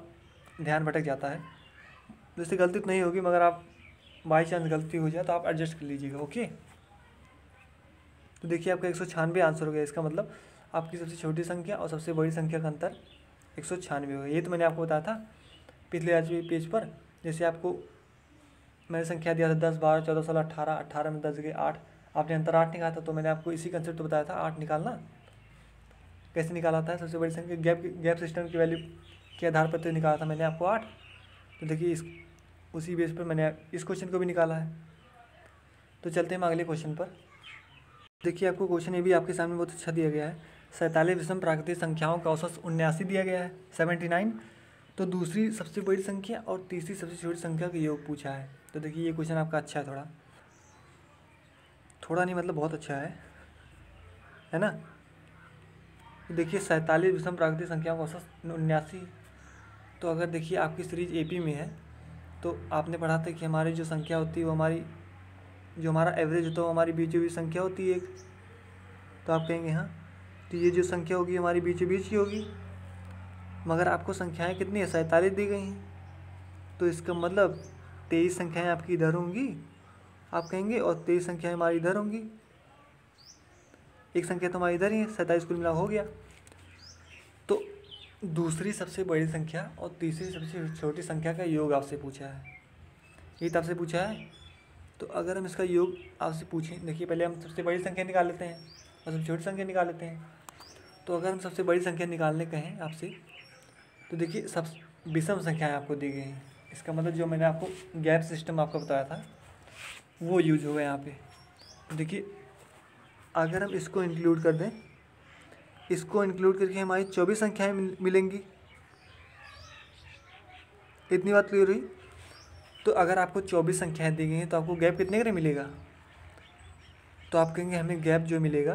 ध्यान भटक जाता है, जैसे गलती तो नहीं होगी, मगर आप बाई चांस गलती हो जाए तो आप एडजस्ट कर लीजिएगा। ओके, तो देखिए आपका 196 आंसर हो गया। इसका मतलब आपकी सबसे छोटी संख्या और सबसे बड़ी संख्या का अंतर 196 होगा। ये तो मैंने आपको बताया था पिछले आज भी पेज पर। जैसे आपको मैंने संख्या दिया था 10, 12, 14, 16, 18, 18 में 10 गए 8, आपने अंतर 8 निकाला था, तो मैंने आपको इसी कंसेप्ट तो बताया था 8 निकालना कैसे निकाला था सबसे बड़ी संख्या, गैप सिस्टम की वैल्यू के आधार पर तो निकाला था मैंने आपको 8। तो देखिए उसी बेस पर मैंने इस क्वेश्चन को भी निकाला है। तो चलते हैं हम अगले क्वेश्चन पर। देखिए आपको क्वेश्चन ये भी आपके सामने बहुत अच्छा दिया गया है। 47 विषम प्राकृतिक संख्याओं का औसत 79 दिया गया है, 79। तो दूसरी सबसे बड़ी संख्या और तीसरी सबसे छोटी संख्या का योग पूछा है। तो देखिए ये क्वेश्चन आपका अच्छा है, थोड़ा नहीं मतलब बहुत अच्छा है ना। तो देखिए 47 विषम प्राकृतिक संख्याओं का औसत 79। तो अगर देखिए आपकी सीरीज एपी में है तो आपने पढ़ा था कि हमारी जो संख्या होती है वो जो हमारा एवरेज होता है वो हमारी बीचों बीच संख्या होती है एक। तो आप कहेंगे हाँ, तो ये जो संख्या होगी हमारी बीचों बीच की होगी, मगर आपको संख्याएं कितनी है, 47 दी गई हैं। तो इसका मतलब 23 संख्याएं आपकी इधर होंगी, आप कहेंगे, और 23 संख्याएं हमारी इधर होंगी। एक संख्या तो हमारी इधर ही है, 47 कुल मिला हो गया। तो दूसरी सबसे बड़ी संख्या और तीसरी सबसे छोटी संख्या का योग आपसे पूछा है, ये तो आपसे पूछा है। तो अगर हम इसका योग आपसे पूछें, देखिए पहले हम सबसे बड़ी संख्या निकाल लेते हैं और सबसे छोटी संख्या निकाल लेते हैं। तो अगर हम सबसे बड़ी संख्या निकालने कहें आपसे, तो देखिए सब विषम संख्याएं आपको दी गई हैं। इसका मतलब जो मैंने आपको गैप सिस्टम आपको बताया था वो यूज होगा यहाँ पे। देखिए अगर हम इसको इंक्लूड कर दें, इसको इंक्लूड करके हमारी 24 संख्याएं मिलेंगी। इतनी बात क्लियर हुई। तो अगर आपको 24 संख्याएं दी गई हैं तो आपको गैप कितने का मिलेगा, तो आप कहेंगे हमें गैप जो मिलेगा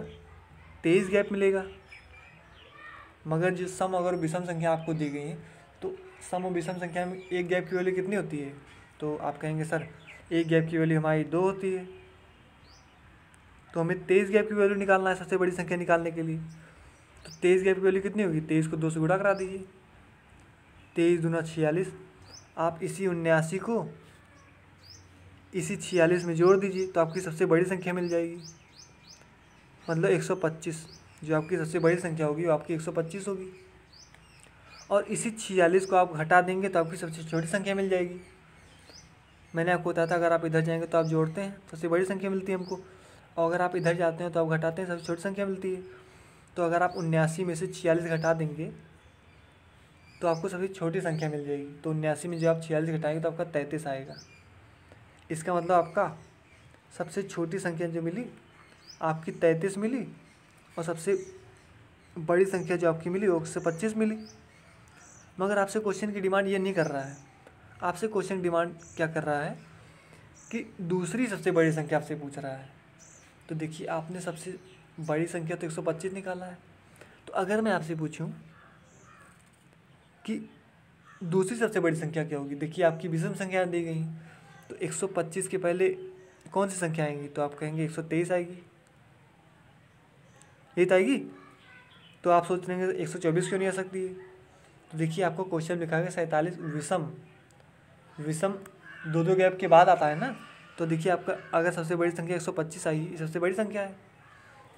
23 गैप मिलेगा। मगर जो सम अगर विषम संख्या आपको दी गई है तो सम और विषम संख्या में एक गैप की वैल्यू कितनी होती है, तो आप कहेंगे सर एक गैप की वैल्यू हमारी 2 होती है। तो हमें 23 गैप की वैल्यू निकालना है सबसे बड़ी संख्या निकालने के लिए। तो 23 गैप की वैल्यू कितनी होगी, 23 को 2 से गुणा करा दीजिए, 23 दूना 46। आप इसी 79 को इसी 46 में जोड़ दीजिए तो आपकी सबसे बड़ी संख्या मिल जाएगी, मतलब 125। जो आपकी सबसे बड़ी संख्या होगी वो आपकी 125 होगी। और इसी 46 को आप घटा देंगे तो आपकी सबसे छोटी संख्या मिल जाएगी। मैंने आपको बताया था अगर आप इधर जाएंगे तो आप जोड़ते हैं, सबसे बड़ी संख्या मिलती है हमको, और अगर आप इधर जाते हैं तो आप घटाते हैं, सबसे छोटी संख्या मिलती है। तो अगर आप 79 में से 46 घटा देंगे तो आपको सबसे छोटी संख्या मिल जाएगी। तो 79 में जो आप 46 घटाएंगे तो आपका 33 आएगा। इसका मतलब आपका सबसे छोटी संख्या जो मिली आपकी 33 मिली, और सबसे बड़ी संख्या जो आपकी मिली वो 125 मिली। मगर आपसे क्वेश्चन की डिमांड ये नहीं कर रहा है, आपसे क्वेश्चन डिमांड क्या कर रहा है कि दूसरी सबसे बड़ी संख्या आपसे पूछ रहा है। तो देखिए आपने सबसे बड़ी संख्या तो 125 निकाला है, तो अगर मैं आपसे पूछूं कि दूसरी सबसे बड़ी संख्या क्या होगी, देखिए आपकी विषम संख्या दी गई, तो 125 के पहले कौन सी संख्या आएंगी, तो आप कहेंगे 123 आएगी, ये तो आएगी। तो आप सोच लेंगे 124 क्यों नहीं आ सकती है। तो देखिए आपको क्वेश्चन लिखा है 47 विषम, विषम दो दो गैप के बाद आता है ना। तो देखिए आपका अगर सबसे बड़ी संख्या 125 आई, सबसे बड़ी संख्या है,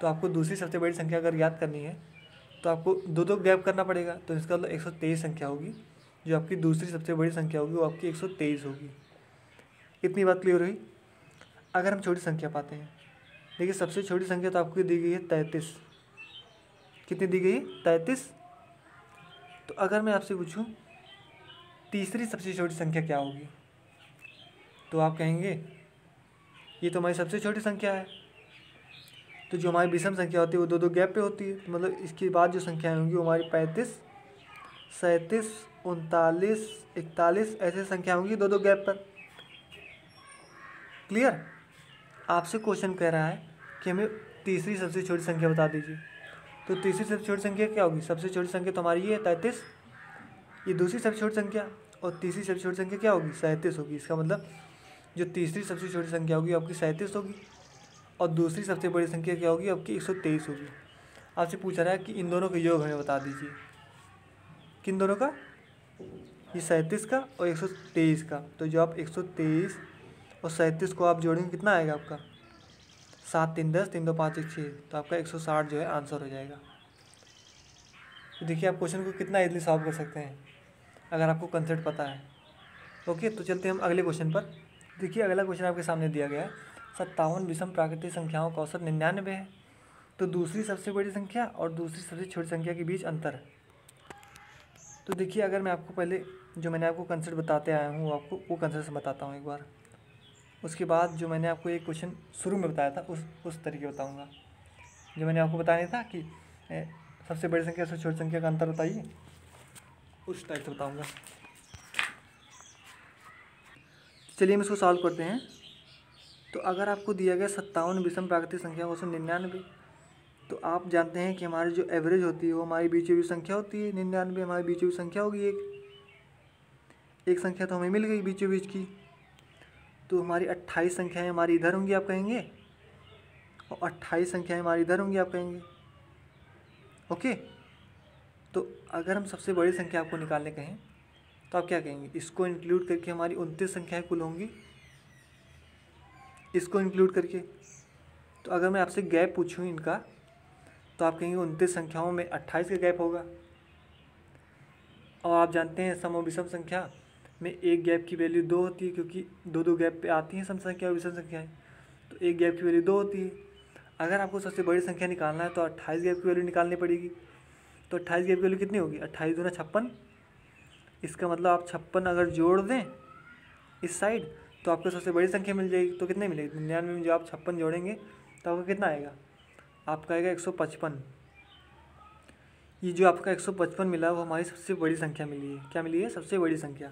तो आपको दूसरी सबसे बड़ी संख्या अगर याद करनी है तो आपको दो दो गैप करना पड़ेगा। तो इसका मतलब 123 संख्या होगी, जो आपकी दूसरी सबसे बड़ी संख्या होगी वो आपकी 123 होगी। इतनी बात क्लियर हुई। अगर हम छोटी संख्या पाते हैं, देखिए सबसे छोटी संख्या तो आपको दी गई है 33। कितनी दी गई है? 33। तो अगर मैं आपसे पूछूं तीसरी सबसे छोटी संख्या क्या होगी, तो आप कहेंगे ये तो हमारी सबसे छोटी संख्या है। तो जो हमारी विषम संख्या होती है वो दो दो गैप पे होती है, तो मतलब इसके बाद जो संख्याएँ होंगी वो हमारी 35, 37, 39, 41 ऐसे संख्या होंगी दो दो गैप पर। क्लियर। आपसे क्वेश्चन कह रहा है कि हमें तीसरी सबसे छोटी संख्या बता दीजिए। तो तीसरी सबसे छोटी संख्या क्या होगी? सबसे छोटी संख्या तो हमारी ये है 33, ये दूसरी सबसे छोटी संख्या, और तीसरी सबसे छोटी संख्या क्या होगी? 37 होगी। इसका मतलब जो तीसरी सबसे छोटी संख्या होगी आपकी 37 होगी, और दूसरी सबसे बड़ी संख्या क्या होगी? आपकी 123 होगी। आपसे पूछा रहा है कि इन दोनों का योग हमें बता दीजिए। किन दोनों का? ये 37 का और 123 का। तो जो आप 123 और 37 को आप जोड़ेंगे कितना आएगा आपका? 7 3 10, 3 2 5 1 6, तो आपका 160 जो है आंसर हो जाएगा। तो देखिए आप क्वेश्चन को कितना इजीली सॉल्व कर सकते हैं अगर आपको कंसेप्ट पता है। ओके, तो चलते हैं हम अगले क्वेश्चन पर। देखिए अगला क्वेश्चन आपके सामने दिया गया है 57 विषम प्राकृतिक संख्याओं का औसत 99 है। तो दूसरी सबसे बड़ी संख्या और दूसरी सबसे छोटी संख्या के बीच अंतर है। तो देखिए अगर मैं आपको पहले जो मैंने आपको कंसेप्ट बताते आया हूँ आपको वो कंसेप्ट बताता हूँ एक बार, उसके बाद जो मैंने आपको एक क्वेश्चन शुरू में बताया था उस तरीके बताऊँगा। जो मैंने आपको बताया था कि सबसे बड़ी संख्या सबसे छोटी संख्या का अंतर बताइए, उस टाइप से बताऊँगा। चलिए हम इसको सॉल्व करते हैं। तो अगर आपको दिया गया 57 विषम प्राकृतिक संख्या का औसत 99, तो आप जानते हैं कि हमारी जो एवरेज होती है वो हमारी बीच में संख्या होती है। 99 हमारी बीच में संख्या होगी, एक संख्या तो हमें मिल गई बीचों बीच की। तो हमारी 28 संख्याएँ हमारी इधर होंगी आप कहेंगे, और 28 संख्याएँ हमारी इधर होंगी आप कहेंगे। ओके, तो अगर हम सबसे बड़ी संख्या आपको निकालने कहें तो आप क्या कहेंगे? इसको इंक्लूड करके हमारी 29 संख्याएँ कुल होंगी, इसको इंक्लूड करके। तो अगर मैं आपसे गैप पूछूं इनका, तो आप कहेंगे 29 संख्याओं में 28 का गैप होगा। और आप जानते हैं सम और विषम संख्या में एक गैप की वैल्यू 2 होती है, क्योंकि दो दो गैप पे आती हैं सम संख्या और विषम संख्याएँ, तो एक गैप की वैल्यू 2 होती है। अगर आपको सबसे बड़ी संख्या निकालना है तो 28 गैप की वैल्यू निकालनी पड़ेगी। तो 28 गैप की वैल्यू कितनी होगी? 28 दूना 56। इसका मतलब आप 56 अगर जोड़ दें इस साइड तो आपको सबसे बड़ी संख्या मिल जाएगी। तो कितने मिलेगी? 99 में जो आप 56 जोड़ेंगे तो आपका कितना आएगा? आपका आएगा 155। ये जो आपका 155 मिला वो हमारी सबसे बड़ी संख्या मिली है। क्या मिली है? सबसे बड़ी संख्या।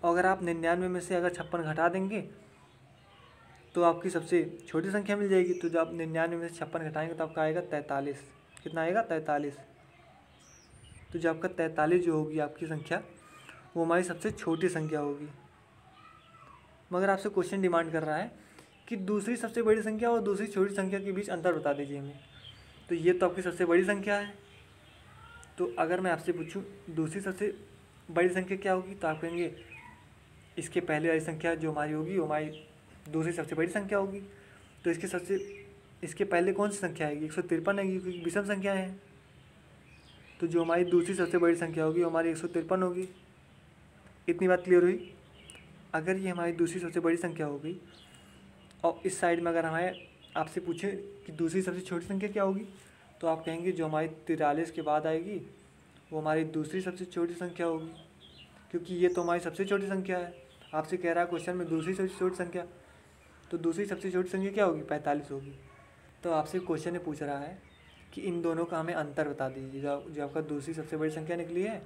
और अगर आप 99 में से अगर 56 घटा देंगे तो आपकी सबसे छोटी संख्या मिल जाएगी। तो जब आप 99 में से 56 घटाएंगे तो आपका आएगा 43। कितना आएगा? 43। तो जो आपका 43 जो होगी आपकी संख्या वो हमारी सबसे छोटी संख्या होगी। मगर आपसे क्वेश्चन डिमांड कर रहा है कि दूसरी सबसे बड़ी संख्या और दूसरी छोटी संख्या के बीच अंतर बता दीजिए हमें। तो ये तो आपकी सबसे बड़ी संख्या है। तो अगर मैं आपसे पूछूं दूसरी सबसे बड़ी संख्या क्या होगी, तो आप कहेंगे इसके पहले वाली संख्या जो हमारी होगी वो हमारी दूसरी सबसे बड़ी संख्या होगी। तो इसके पहले कौन सी संख्या आएगी? 153 आएगी, क्योंकि विषम संख्या है। तो जो हमारी दूसरी सबसे बड़ी संख्या होगी वो हमारी 153 होगी। इतनी बात क्लियर हुई। अगर ये हमारी दूसरी सबसे बड़ी संख्या हो गई और इस साइड में अगर हमें आपसे पूछे कि दूसरी सबसे छोटी संख्या क्या होगी, तो आप कहेंगे जो हमारी 43 के बाद आएगी वो हमारी दूसरी सबसे छोटी संख्या होगी, क्योंकि ये तो हमारी सबसे छोटी संख्या है। आपसे कह रहा है क्वेश्चन में दूसरी सबसे छोटी संख्या, तो दूसरी सबसे छोटी संख्या क्या होगी? 45 होगी। तो आपसे क्वेश्चन ने पूछ रहा है कि इन दोनों का हमें अंतर बता दीजिए, जो आपका दूसरी सबसे बड़ी संख्या निकली है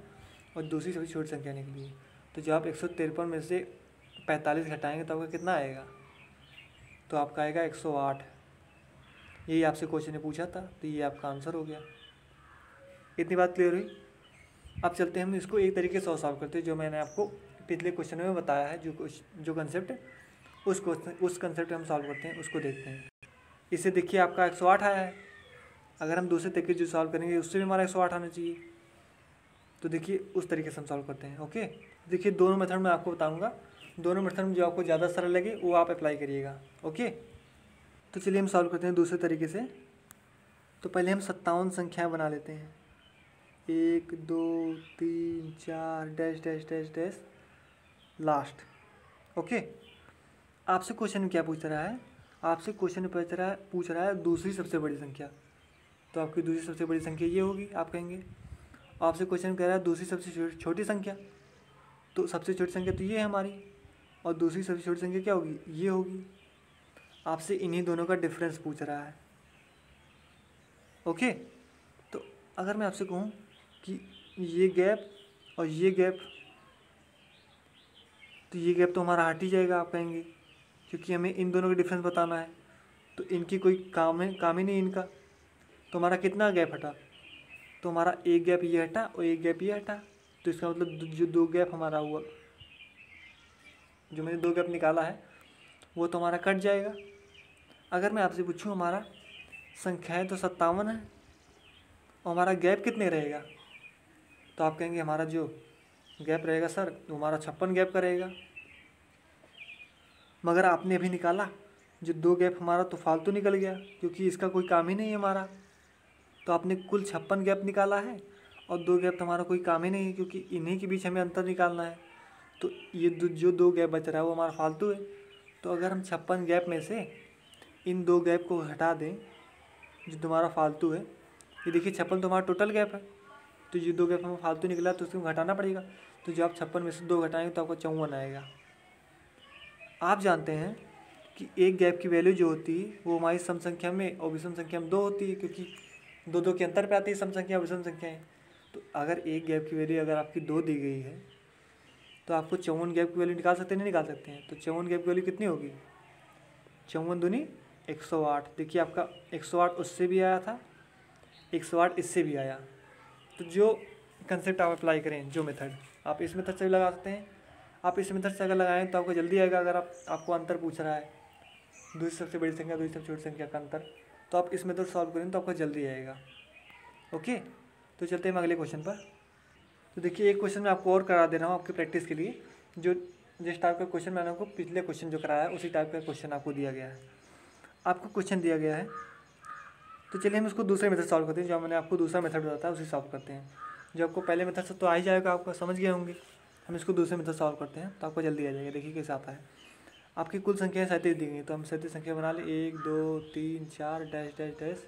और दूसरी सबसे छोटी संख्या निकली है। तो जब आप 153 में से 45 घटाएंगे तो आपका कितना आएगा? तो आपका आएगा 108। यही आपसे क्वेश्चन ने पूछा था, तो ये आपका आंसर हो गया। इतनी बात क्लियर हुई। अब चलते हैं हम इसको एक तरीके से सॉल्व करते हैं, जो मैंने आपको पिछले क्वेश्चन में बताया है। जो कंसेप्ट उस कंसेप्ट हम सॉल्व करते हैं, उसको देखते हैं। इसे देखिए आपका 108 आया है। अगर हम दूसरे तरीके जो सॉल्व करेंगे उससे भी हमारा 108 आना चाहिए। तो देखिए उस तरीके से हम सॉल्व करते हैं। ओके, देखिए दोनों मेथड में आपको बताऊंगा, दोनों मेथड में जो आपको ज़्यादा सरल लगे वो आप अप्लाई करिएगा। ओके, तो चलिए हम सॉल्व करते हैं दूसरे तरीके से। तो पहले हम 57 संख्याएँ बना लेते हैं। 1 2 3 4 dash dash dash dash last. Okay, आपसे क्वेश्चन क्या पूछ रहा है? आपसे क्वेश्चन पूछ रहा है दूसरी सबसे बड़ी संख्या। तो आपकी दूसरी सबसे बड़ी संख्या ये होगी, आप कहेंगे। आपसे क्वेश्चन कह रहा है दूसरी सबसे छोटी संख्या, तो सबसे छोटी संख्या तो ये है हमारी, और दूसरी सबसे छोटी संख्या क्या होगी? ये होगी। आपसे इन्हीं दोनों का डिफरेंस पूछ रहा है। ओके, तो अगर मैं आपसे कहूँ कि ये गैप और ये गैप, तो ये गैप तो हमारा हट ही जाएगा, आप कहेंगे, क्योंकि हमें इन दोनों का डिफरेंस बताना है। तो इनकी कोई काम ही नहीं इनका। तो हमारा कितना गैप हटा? तो हमारा एक गैप ये हटा और एक गैप ये हटा। तो इसका मतलब जो दो गैप हमारा हुआ, जो मैंने दो गैप निकाला है, वो तो हमारा कट जाएगा। अगर मैं आपसे पूछूं हमारा संख्याएँ तो 57 है और हमारा गैप कितने रहेगा, तो आप कहेंगे हमारा जो गैप रहेगा सर वो हमारा 56 गैप का रहेगा। मगर आपने अभी निकाला जो दो गैप हमारा तो फालतू निकल गया, क्योंकि इसका कोई काम ही नहीं है हमारा। तो आपने कुल 56 गैप निकाला है और दो गैप तो हमारा कोई काम ही नहीं है, क्योंकि इन्हीं के बीच हमें अंतर निकालना है। तो ये जो दो गैप बच रहा है वो हमारा फालतू है। तो अगर हम 56 गैप में से इन दो गैप को हटा दें जो तुम्हारा फालतू है, ये देखिए 56 तो हमारा टोटल गैप है, तो ये दो गैप हमें फालतू निकला तो उसको घटाना पड़ेगा। तो जब आप 56 में से दो घटाएंगे तो आपको 54 आएगा। आप जानते हैं कि एक गैप की वैल्यू जो होती है वो हमारी सम संख्या में और विषम संख्या में 2 होती है, क्योंकि दो के अंतर पे आती है सम संख्या और विषम संख्याएँ। तो अगर एक गैप की वैल्यू अगर आपकी 2 दी गई है तो आपको 54 गैप की वैल्यू निकाल सकते हैं, नहीं निकाल सकते हैं? तो 54 गैप की वैल्यू कितनी होगी? 54 दूनी 108। देखिए आपका 108 उससे भी आया था, 108 इससे भी आया। तो जो कंसेप्ट आप अप्लाई करें, जो मेथड आप इस मेथड से भी लगा सकते हैं। आप इस मेथड से अगर लगाएं तो आपको जल्दी आएगा। अगर आपको अंतर पूछ रहा है दूसरी सबसे बड़ी संख्या दूसरी सबसे छोटी संख्या का अंतर, तो आप इस मेथड सॉल्व करें तो आपको जल्दी आएगा। ओके, तो चलते हैं अगले क्वेश्चन पर। तो देखिए एक क्वेश्चन मैं आपको और करा दे रहा हूँ आपकी प्रैक्टिस के लिए। जो जिस टाइप का क्वेश्चन मैंने आपको पिछले क्वेश्चन जो कराया है उसी टाइप का क्वेश्चन आपको दिया गया है। आपको क्वेश्चन दिया गया है, तो चलिए हम इसको दूसरे मेथड सॉल्व करते हैं। जो मैंने आपको दूसरा मेथड बताया है उसी सॉल्व करते हैं। जो आपको पहले मेथड से तो आ ही जाएगा, आपको समझ गए होंगे। हम इसको दूसरे मेथड सॉल्व करते हैं तो आपको जल्दी आ जाएगा। देखिए कैसे आता है। आपकी कुल संख्या 37 दी गई, तो हम 37 संख्या बना लें। 1 2 3 4 डैश डैश डैश।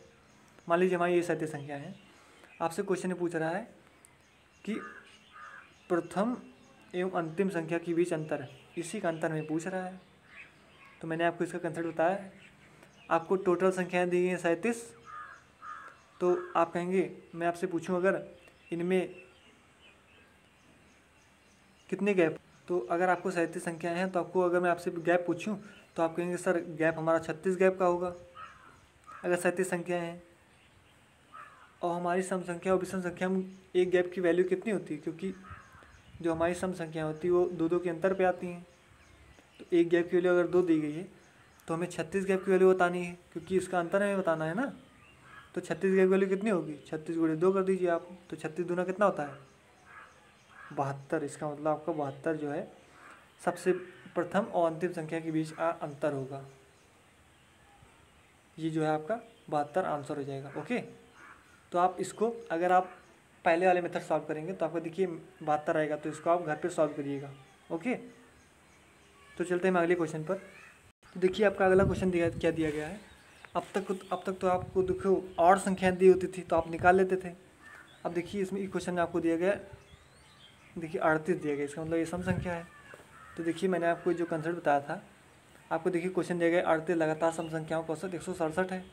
मान लीजिए हमारी ये 37 संख्या है। आपसे क्वेश्चन ने पूछ रहा है कि प्रथम एवं अंतिम संख्या के बीच अंतर है, इसी का अंतर हमें पूछ रहा है। तो मैंने आपको इसका कंसेप्ट बताया है। आपको टोटल संख्याएँ दी गई हैं 37। तो आप कहेंगे मैं आपसे पूछूं अगर इनमें कितने गैप, तो अगर आपको 37 संख्याएँ हैं तो आपको अगर मैं आपसे गैप पूछूं तो आप कहेंगे सर गैप हमारा 36 गैप का होगा अगर 37 संख्याएँ हैं। और हमारी सम संख्या और विषम संख्या में एक गैप की वैल्यू कितनी होती है, क्योंकि जो हमारी सम संख्या होती है वो दो के अंतर पे आती हैं। तो एक गैप की वैल्यू अगर 2 दी गई है तो हमें 36 गैप की वैल्यू बतानी है, क्योंकि इसका अंतर हमें बताना है ना। तो 36 गैप की वैल्यू कितनी होगी? 36 गुणे 2 कर दीजिए आप, तो 36 दूना कितना होता है? 72। इसका मतलब आपका 72 जो है सबसे प्रथम और अंतिम संख्या के बीच अंतर होगा। ये जो है आपका 72 आंसर हो जाएगा। ओके, तो आप इसको अगर आप पहले वाले मेथड सॉल्व करेंगे तो आपको देखिए 72 आएगा, तो इसको आप घर पे सॉल्व करिएगा। ओके, तो चलते हैं अगले क्वेश्चन पर। तो देखिए आपका अगला क्वेश्चन क्या दिया गया है। अब तक तो आपको देखो और संख्याएं दी होती थी तो आप निकाल लेते थे। अब देखिए इसमें क्वेश्चन में आपको दिया गया, देखिए 38 दिया गया, इसका मतलब ये सम संख्या है। तो देखिए मैंने आपको जो कंसेप्ट बताया था, आपको देखिए क्वेश्चन दिया गया 38 लगातार सम संख्याओं का औसत 167 है।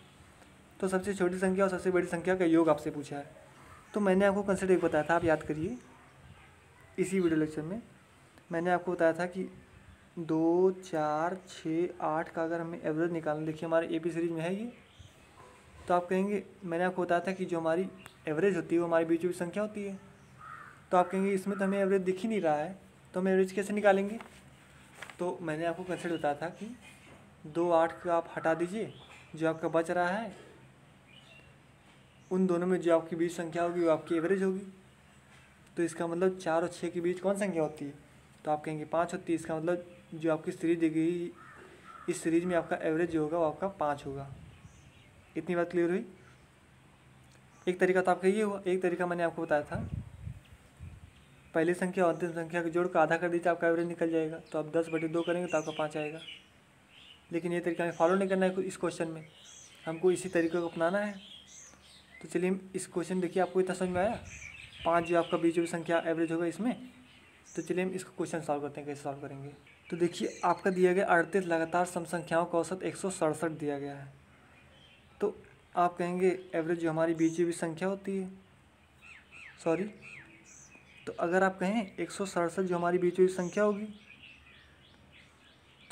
तो सबसे छोटी संख्या और सबसे बड़ी संख्या का योग आपसे पूछा है। तो मैंने आपको कंसेप्ट एक बताया था, आप याद करिए, इसी वीडियो लेक्चर में मैंने आपको बताया था कि 2, 4, 6, 8 का अगर हमें एवरेज निकालना, देखिए हमारे एपी सीरीज में है ये, तो आप कहेंगे, मैंने आपको बताया था कि जो हमारी एवरेज होती है वो हमारी बीच की संख्या होती है। तो आप कहेंगे इसमें तो हमें एवरेज दिख ही नहीं रहा है, तो हम एवरेज कैसे निकालेंगे। तो मैंने आपको कंसेप्ट बताया था कि 2, 8 का आप हटा दीजिए, जो आपका बच रहा है उन दोनों में जो आपकी बीच संख्या होगी वो आपकी एवरेज होगी। तो इसका मतलब 4 और 6 के बीच कौन संख्या होती है, तो आप कहेंगे 5 होती है। इसका मतलब जो आपकी सीरीज दी गई, इस सीरीज में आपका एवरेज जो होगा वो आपका 5 होगा। इतनी बात क्लियर हुई। एक तरीका तो आपका ये हुआ, एक तरीका मैंने आपको बताया था, पहली संख्या और अंतिम संख्या के जोड़ का आधा कर दीजिए, आपका एवरेज निकल जाएगा। तो आप 10/2 करेंगे तो आपका 5 आएगा। लेकिन ये तरीका हमें फॉलो नहीं करना है इस क्वेश्चन में, हमको इसी तरीके को अपनाना है। तो चलिए इस क्वेश्चन देखिए, आपको इतना समझ में आया, 5 जो आपका बीच में संख्या एवरेज होगा इसमें। तो चलिए हम इसको क्वेश्चन सॉल्व करते हैं, कैसे सॉल्व करेंगे। तो देखिए आपका दिया गया 38 लगातार सम संख्याओं का औसत 167 दिया गया है। तो आप कहेंगे एवरेज जो हमारी बीच में संख्या होती है, सॉरी, तो अगर आप कहें 167 जो हमारी बीच में संख्या होगी,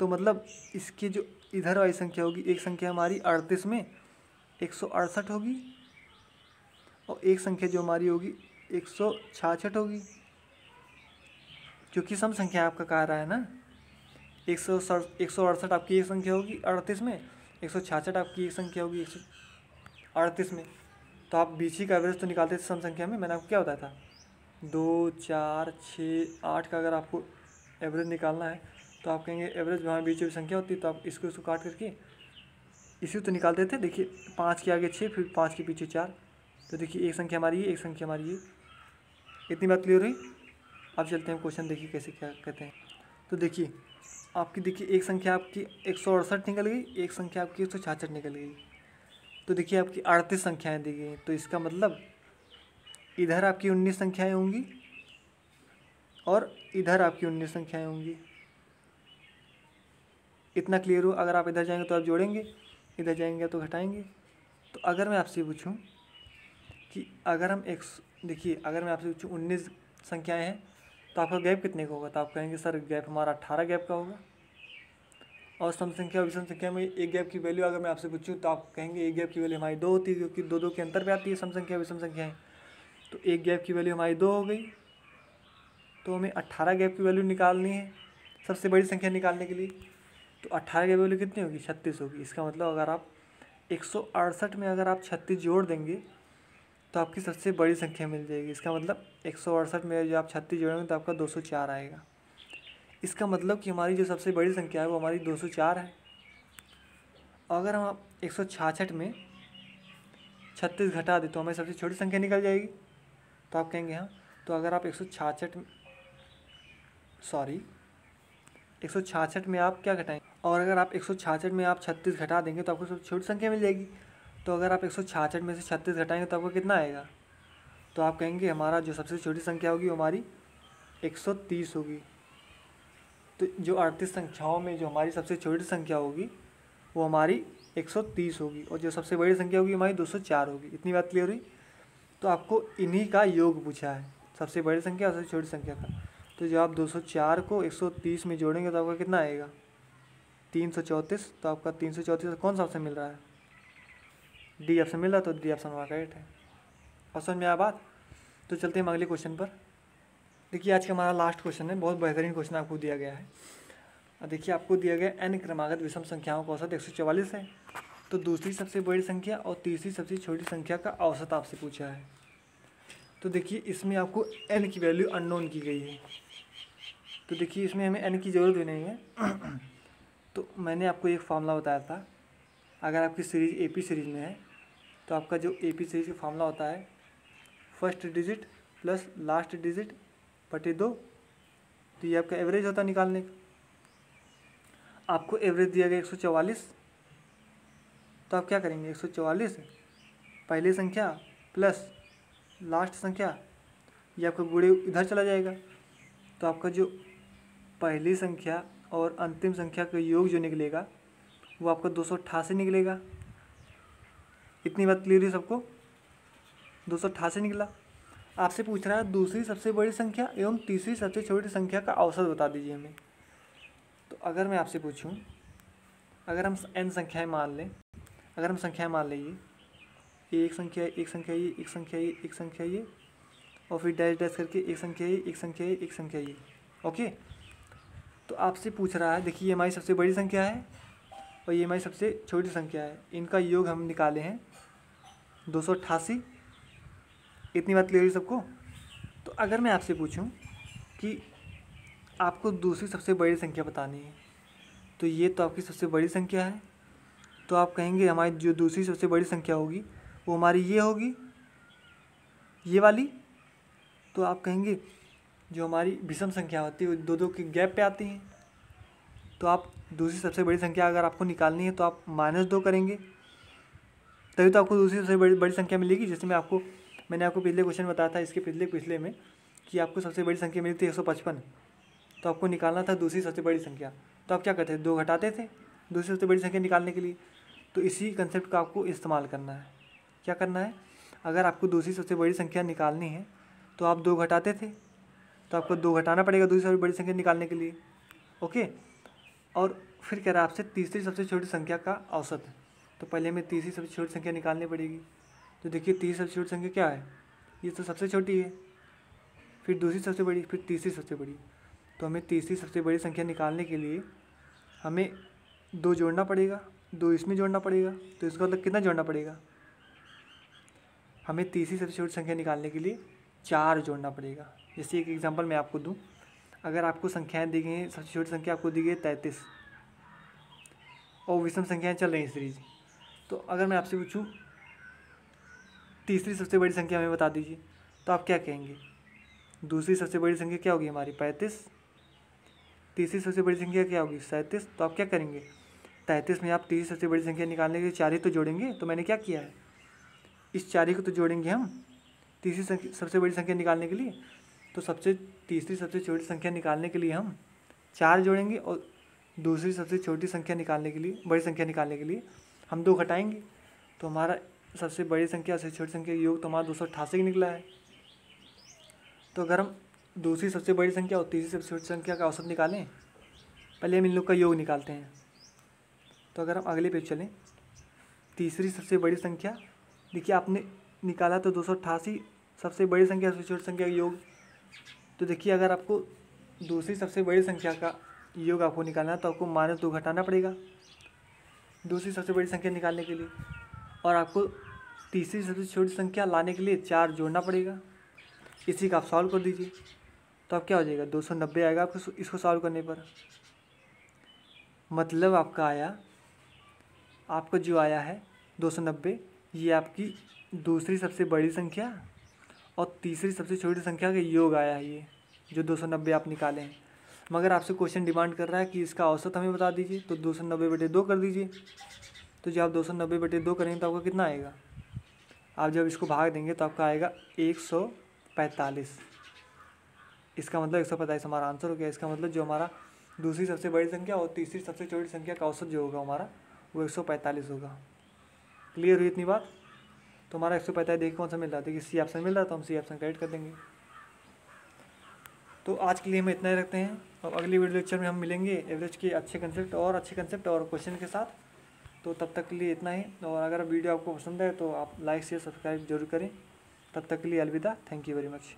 तो मतलब इसकी जो इधर वाली संख्या होगी, एक संख्या हमारी 38 में 168 होगी और एक संख्या जो हमारी होगी 166 होगी, क्योंकि सम संख्या आपका कह रहा है ना। 168 आपकी एक संख्या होगी 38 में, 166 आपकी एक संख्या होगी 138 में। तो आप बीच ही का एवरेज तो निकालते थे सम संख्या में। मैंने आपको क्या बताया था, 2, 4, 6, 8 का अगर आपको एवरेज निकालना है तो आप कहेंगे एवरेज वहाँ बीच में संख्या होती है, तो आप इसको काट करके इसी तो निकालते थे। देखिए 5 के आगे 6, फिर 5 के पीछे 4, तो देखिए एक संख्या हमारी है, एक संख्या हमारी है। इतनी बात क्लियर हुई। अब चलते हैं क्वेश्चन, देखिए कैसे क्या कहते हैं। तो देखिए आपकी, देखिए एक संख्या आपकी 168 निकल गई, एक संख्या आपकी 166 निकल गई। तो देखिए आपकी 38 संख्याएँ दी गई, तो इसका मतलब इधर आपकी 19 संख्याएँ होंगी और इधर आपकी 19 संख्याएँ होंगी। इतना क्लियर हो। अगर आप इधर जाएंगे तो आप जोड़ेंगे, इधर जाएंगे तो घटाएंगे। तो अगर मैं आपसे पूछूं कि अगर हम देखिए अगर मैं आपसे पूछूं 19 संख्याएं हैं तो आपका गैप कितने का होगा, तो आप कहेंगे सर गैप हमारा 18 गैप का होगा। और सम संख्या और विषम संख्या में एक गैप की वैल्यू अगर मैं आपसे पूछूं तो आप कहेंगे एक गैप की वैल्यू हमारी 2 होती है, क्योंकि 2 के अंतर पे आती है सम संख्या विषम संख्याएँ। तो एक गैप की वैल्यू हमारी 2 हो गई। तो हमें 18 गैप की वैल्यू निकालनी है सबसे बड़ी संख्या निकालने के लिए। तो 18 की वैल्यू कितनी होगी, 36 होगी। इसका मतलब अगर आप 168 में अगर आप 36 जोड़ देंगे तो आपकी सबसे बड़ी संख्या मिल जाएगी। इसका मतलब 168 में जो आप 36 जोड़ेंगे तो आपका 204 आएगा। इसका मतलब कि हमारी जो सबसे बड़ी संख्या है वो हमारी 204 है। अगर हम 166 में 36 घटा दें तो हमें सबसे छोटी संख्या निकल जाएगी। तो आप कहेंगे हाँ, तो अगर आप 166 में आप क्या घटाएंगे, और अगर आप 166 में आप 36 घटा देंगे तो आपको सबसे छोटी संख्या मिल जाएगी। तो अगर आप 166 में से 36 घटाएंगे तो आपको कितना आएगा, तो आप कहेंगे हमारा जो सबसे छोटी संख्या होगी वो हमारी 130 होगी। तो जो 38 संख्याओं में जो हमारी सबसे छोटी संख्या होगी वो हमारी 130 होगी, और जो सबसे बड़ी संख्या होगी हमारी 204 होगी। इतनी बात क्लियर हुई। तो आपको इन्हीं का योग पूछा है, सबसे बड़ी संख्या और सबसे छोटी संख्या का। तो जब आप 204 को 130 में जोड़ेंगे तो आपका कितना आएगा, 334। तो आपका 334 कौन सा ऑप्शन मिल रहा है, डी ऑप्शन मिल रहा है। तो डी ऑप्शन हमारा करेक्ट है। और समझ में आया बात। तो चलते हैं हम अगले क्वेश्चन पर। देखिए आज का हमारा लास्ट क्वेश्चन है, बहुत बेहतरीन क्वेश्चन आपको दिया गया है। देखिए आपको दिया गया n क्रमागत विषम संख्याओं का औसत 144 है। तो दूसरी सबसे बड़ी संख्या और तीसरी सबसे छोटी संख्या का औसत आपसे पूछा है। तो देखिए इसमें आपको n की वैल्यू अननोन की गई है। तो देखिए इसमें हमें n की ज़रूरत भी नहीं है। तो मैंने आपको एक फार्मूला बताया था, अगर आपकी सीरीज AP सीरीज में है तो आपका जो AP सीरीज का फार्मूला होता है first digit plus last digit बटे 2, तो ये आपका एवरेज होता है निकालने का। आपको एवरेज दिया गया 144, तो आप क्या करेंगे 144 पहली संख्या प्लस लास्ट संख्या, ये आपका गुणे इधर चला जाएगा, तो आपका जो पहली संख्या और अंतिम संख्या का योग जो निकलेगा वो आपका 288 निकलेगा। इतनी बात क्लियर है सबको? 288 निकला। आपसे पूछ रहा है दूसरी सबसे बड़ी संख्या एवं तीसरी सबसे छोटी संख्या का औसत बता दीजिए हमें। तो अगर मैं आपसे पूछूं, अगर हम n संख्याएं मान लें, अगर हम संख्याएं मान लेंगे एक संख्या ये, एक संख्या ये, एक संख्या ये, और फिर डैश डैश करके एक संख्या ये, एक संख्या ये, एक संख्या ये, ओके। तो आपसे पूछ रहा है, देखिए ये हमारी सबसे बड़ी संख्या है और ये हमारी सबसे छोटी संख्या है, इनका योग हम निकाले हैं 288। इतनी बात क्लियर है सबको? तो अगर मैं आपसे पूछूं कि आपको दूसरी सबसे बड़ी संख्या बतानी है, तो ये तो आपकी सबसे बड़ी संख्या है, तो आप कहेंगे हमारी जो दूसरी सबसे बड़ी संख्या होगी वो हमारी ये होगी, ये वाली। तो आप कहेंगे जो हमारी विषम संख्या होती है वो दो दो के गैप पे आती हैं, तो आप दूसरी सबसे बड़ी संख्या अगर आपको निकालनी है तो आप -2 करेंगे, तभी तो आपको दूसरी सबसे बड़ी संख्या मिलेगी। जैसे मैंने आपको पिछले क्वेश्चन बताया था, इसके पिछले में कि आपको सबसे बड़ी संख्या मिली थी 155, तो आपको निकालना था दूसरी सबसे बड़ी संख्या, तो आप क्या करते थे 2 घटाते थे दूसरी सबसे बड़ी संख्या निकालने के लिए। तो इसी कंसेप्ट का आपको इस्तेमाल करना है। क्या करना है, अगर आपको दूसरी सबसे बड़ी संख्या निकालनी है तो आप 2 घटाते थे, तो आपको 2 घटाना पड़ेगा दूसरी सबसे बड़ी संख्या निकालने के लिए, ओके। और फिर कह रहा है आपसे तीसरी सबसे छोटी संख्या का औसत है, तो पहले हमें तीसरी सबसे छोटी संख्या निकालनी पड़ेगी। तो देखिए तीसरी सबसे छोटी संख्या क्या है, ये तो सबसे छोटी है, फिर दूसरी सबसे बड़ी, फिर तीसरी सबसे बड़ी। तो हमें तीसरी सबसे बड़ी संख्या निकालने के लिए हमें 2 जोड़ना पड़ेगा, 2 इसमें जोड़ना पड़ेगा, तो इसका मतलब कितना जोड़ना पड़ेगा, हमें तीसरी सबसे छोटी संख्या निकालने के लिए 4 जोड़ना पड़ेगा। जैसे एक एग्जांपल मैं आपको दूं, अगर आपको संख्याएं दी गई हैं, सबसे छोटी संख्या आपको दी गई है 33 और विषम संख्याएं चल रही हैं सीरीज, तो अगर मैं आपसे पूछूं तीसरी सबसे बड़ी संख्या हमें बता दीजिए, तो आप क्या कहेंगे, दूसरी सबसे बड़ी संख्या क्या होगी हमारी 35, तीसरी सबसे बड़ी संख्या क्या होगी 37। तो आप क्या करेंगे 33 में आप तीसरी सबसे बड़ी संख्या निकालने के लिए 4 ही तो जोड़ेंगे। तो मैंने क्या किया है, इस 4 ही को तो जोड़ेंगे हम तीसरी सबसे बड़ी संख्या निकालने के लिए। तो तीसरी सबसे छोटी संख्या निकालने के लिए हम 4 जोड़ेंगे और दूसरी सबसे छोटी संख्या निकालने के लिए, बड़ी संख्या निकालने के लिए हम 2 घटाएंगे। तो हमारा सबसे बड़ी संख्या और सबसे छोटी संख्या का योग तो हमारा 288 निकला है। तो अगर हम दूसरी सबसे बड़ी संख्या और तीसरी सबसे छोटी संख्या का औसत निकालें, पहले हम इन लोग का योग निकालते हैं। तो अगर हम अगले पेज चलें, तीसरी सबसे बड़ी संख्या, देखिए आपने निकाला तो 288 सबसे बड़ी संख्या सबसे छोटी संख्या का योग। तो देखिए अगर आपको दूसरी सबसे बड़ी संख्या का योग आपको निकालना है तो आपको -2 घटाना पड़ेगा दूसरी सबसे बड़ी संख्या निकालने के लिए, और आपको तीसरी सबसे छोटी संख्या लाने के लिए 4 जोड़ना पड़ेगा। इसी का आप सॉल्व कर दीजिए, तो आप क्या हो जाएगा 290 आएगा आपको इसको सॉल्व करने पर। मतलब आपका जो आया है 290, ये आपकी दूसरी सबसे बड़ी संख्या और तीसरी सबसे छोटी संख्या का योग आया है, ये जो 290 आप निकाले हैं। मगर आपसे क्वेश्चन डिमांड कर रहा है कि इसका औसत हमें बता दीजिए, तो 290/2 कर दीजिए। तो जब आप 290/2 करेंगे तो आपका कितना आएगा, आप जब इसको भाग देंगे तो आपका आएगा 145। इसका मतलब 145 हमारा आंसर हो गया। इसका मतलब जो हमारा दूसरी सबसे बड़ी संख्या और तीसरी सबसे छोटी संख्या का औसत जो होगा हमारा वो 145 होगा। क्लियर हुई इतनी बात? तो हमारा 145 देखिए कौन सा मिल रहा था कि सी ऑप्शन मिल रहा था, हम सी ऑप्शन करेक्ट कर देंगे। तो आज के लिए हम इतना ही रखते हैं, और अगली वीडियो लेक्चर में हम मिलेंगे एवरेज के अच्छे कंसेप्ट और क्वेश्चन के साथ। तो तब तक के लिए इतना ही, और अगर वीडियो आपको पसंद है तो आप लाइक शेयर सब्सक्राइब जरूर करें। तब तक के लिए अलविदा, थैंक यू वेरी मच।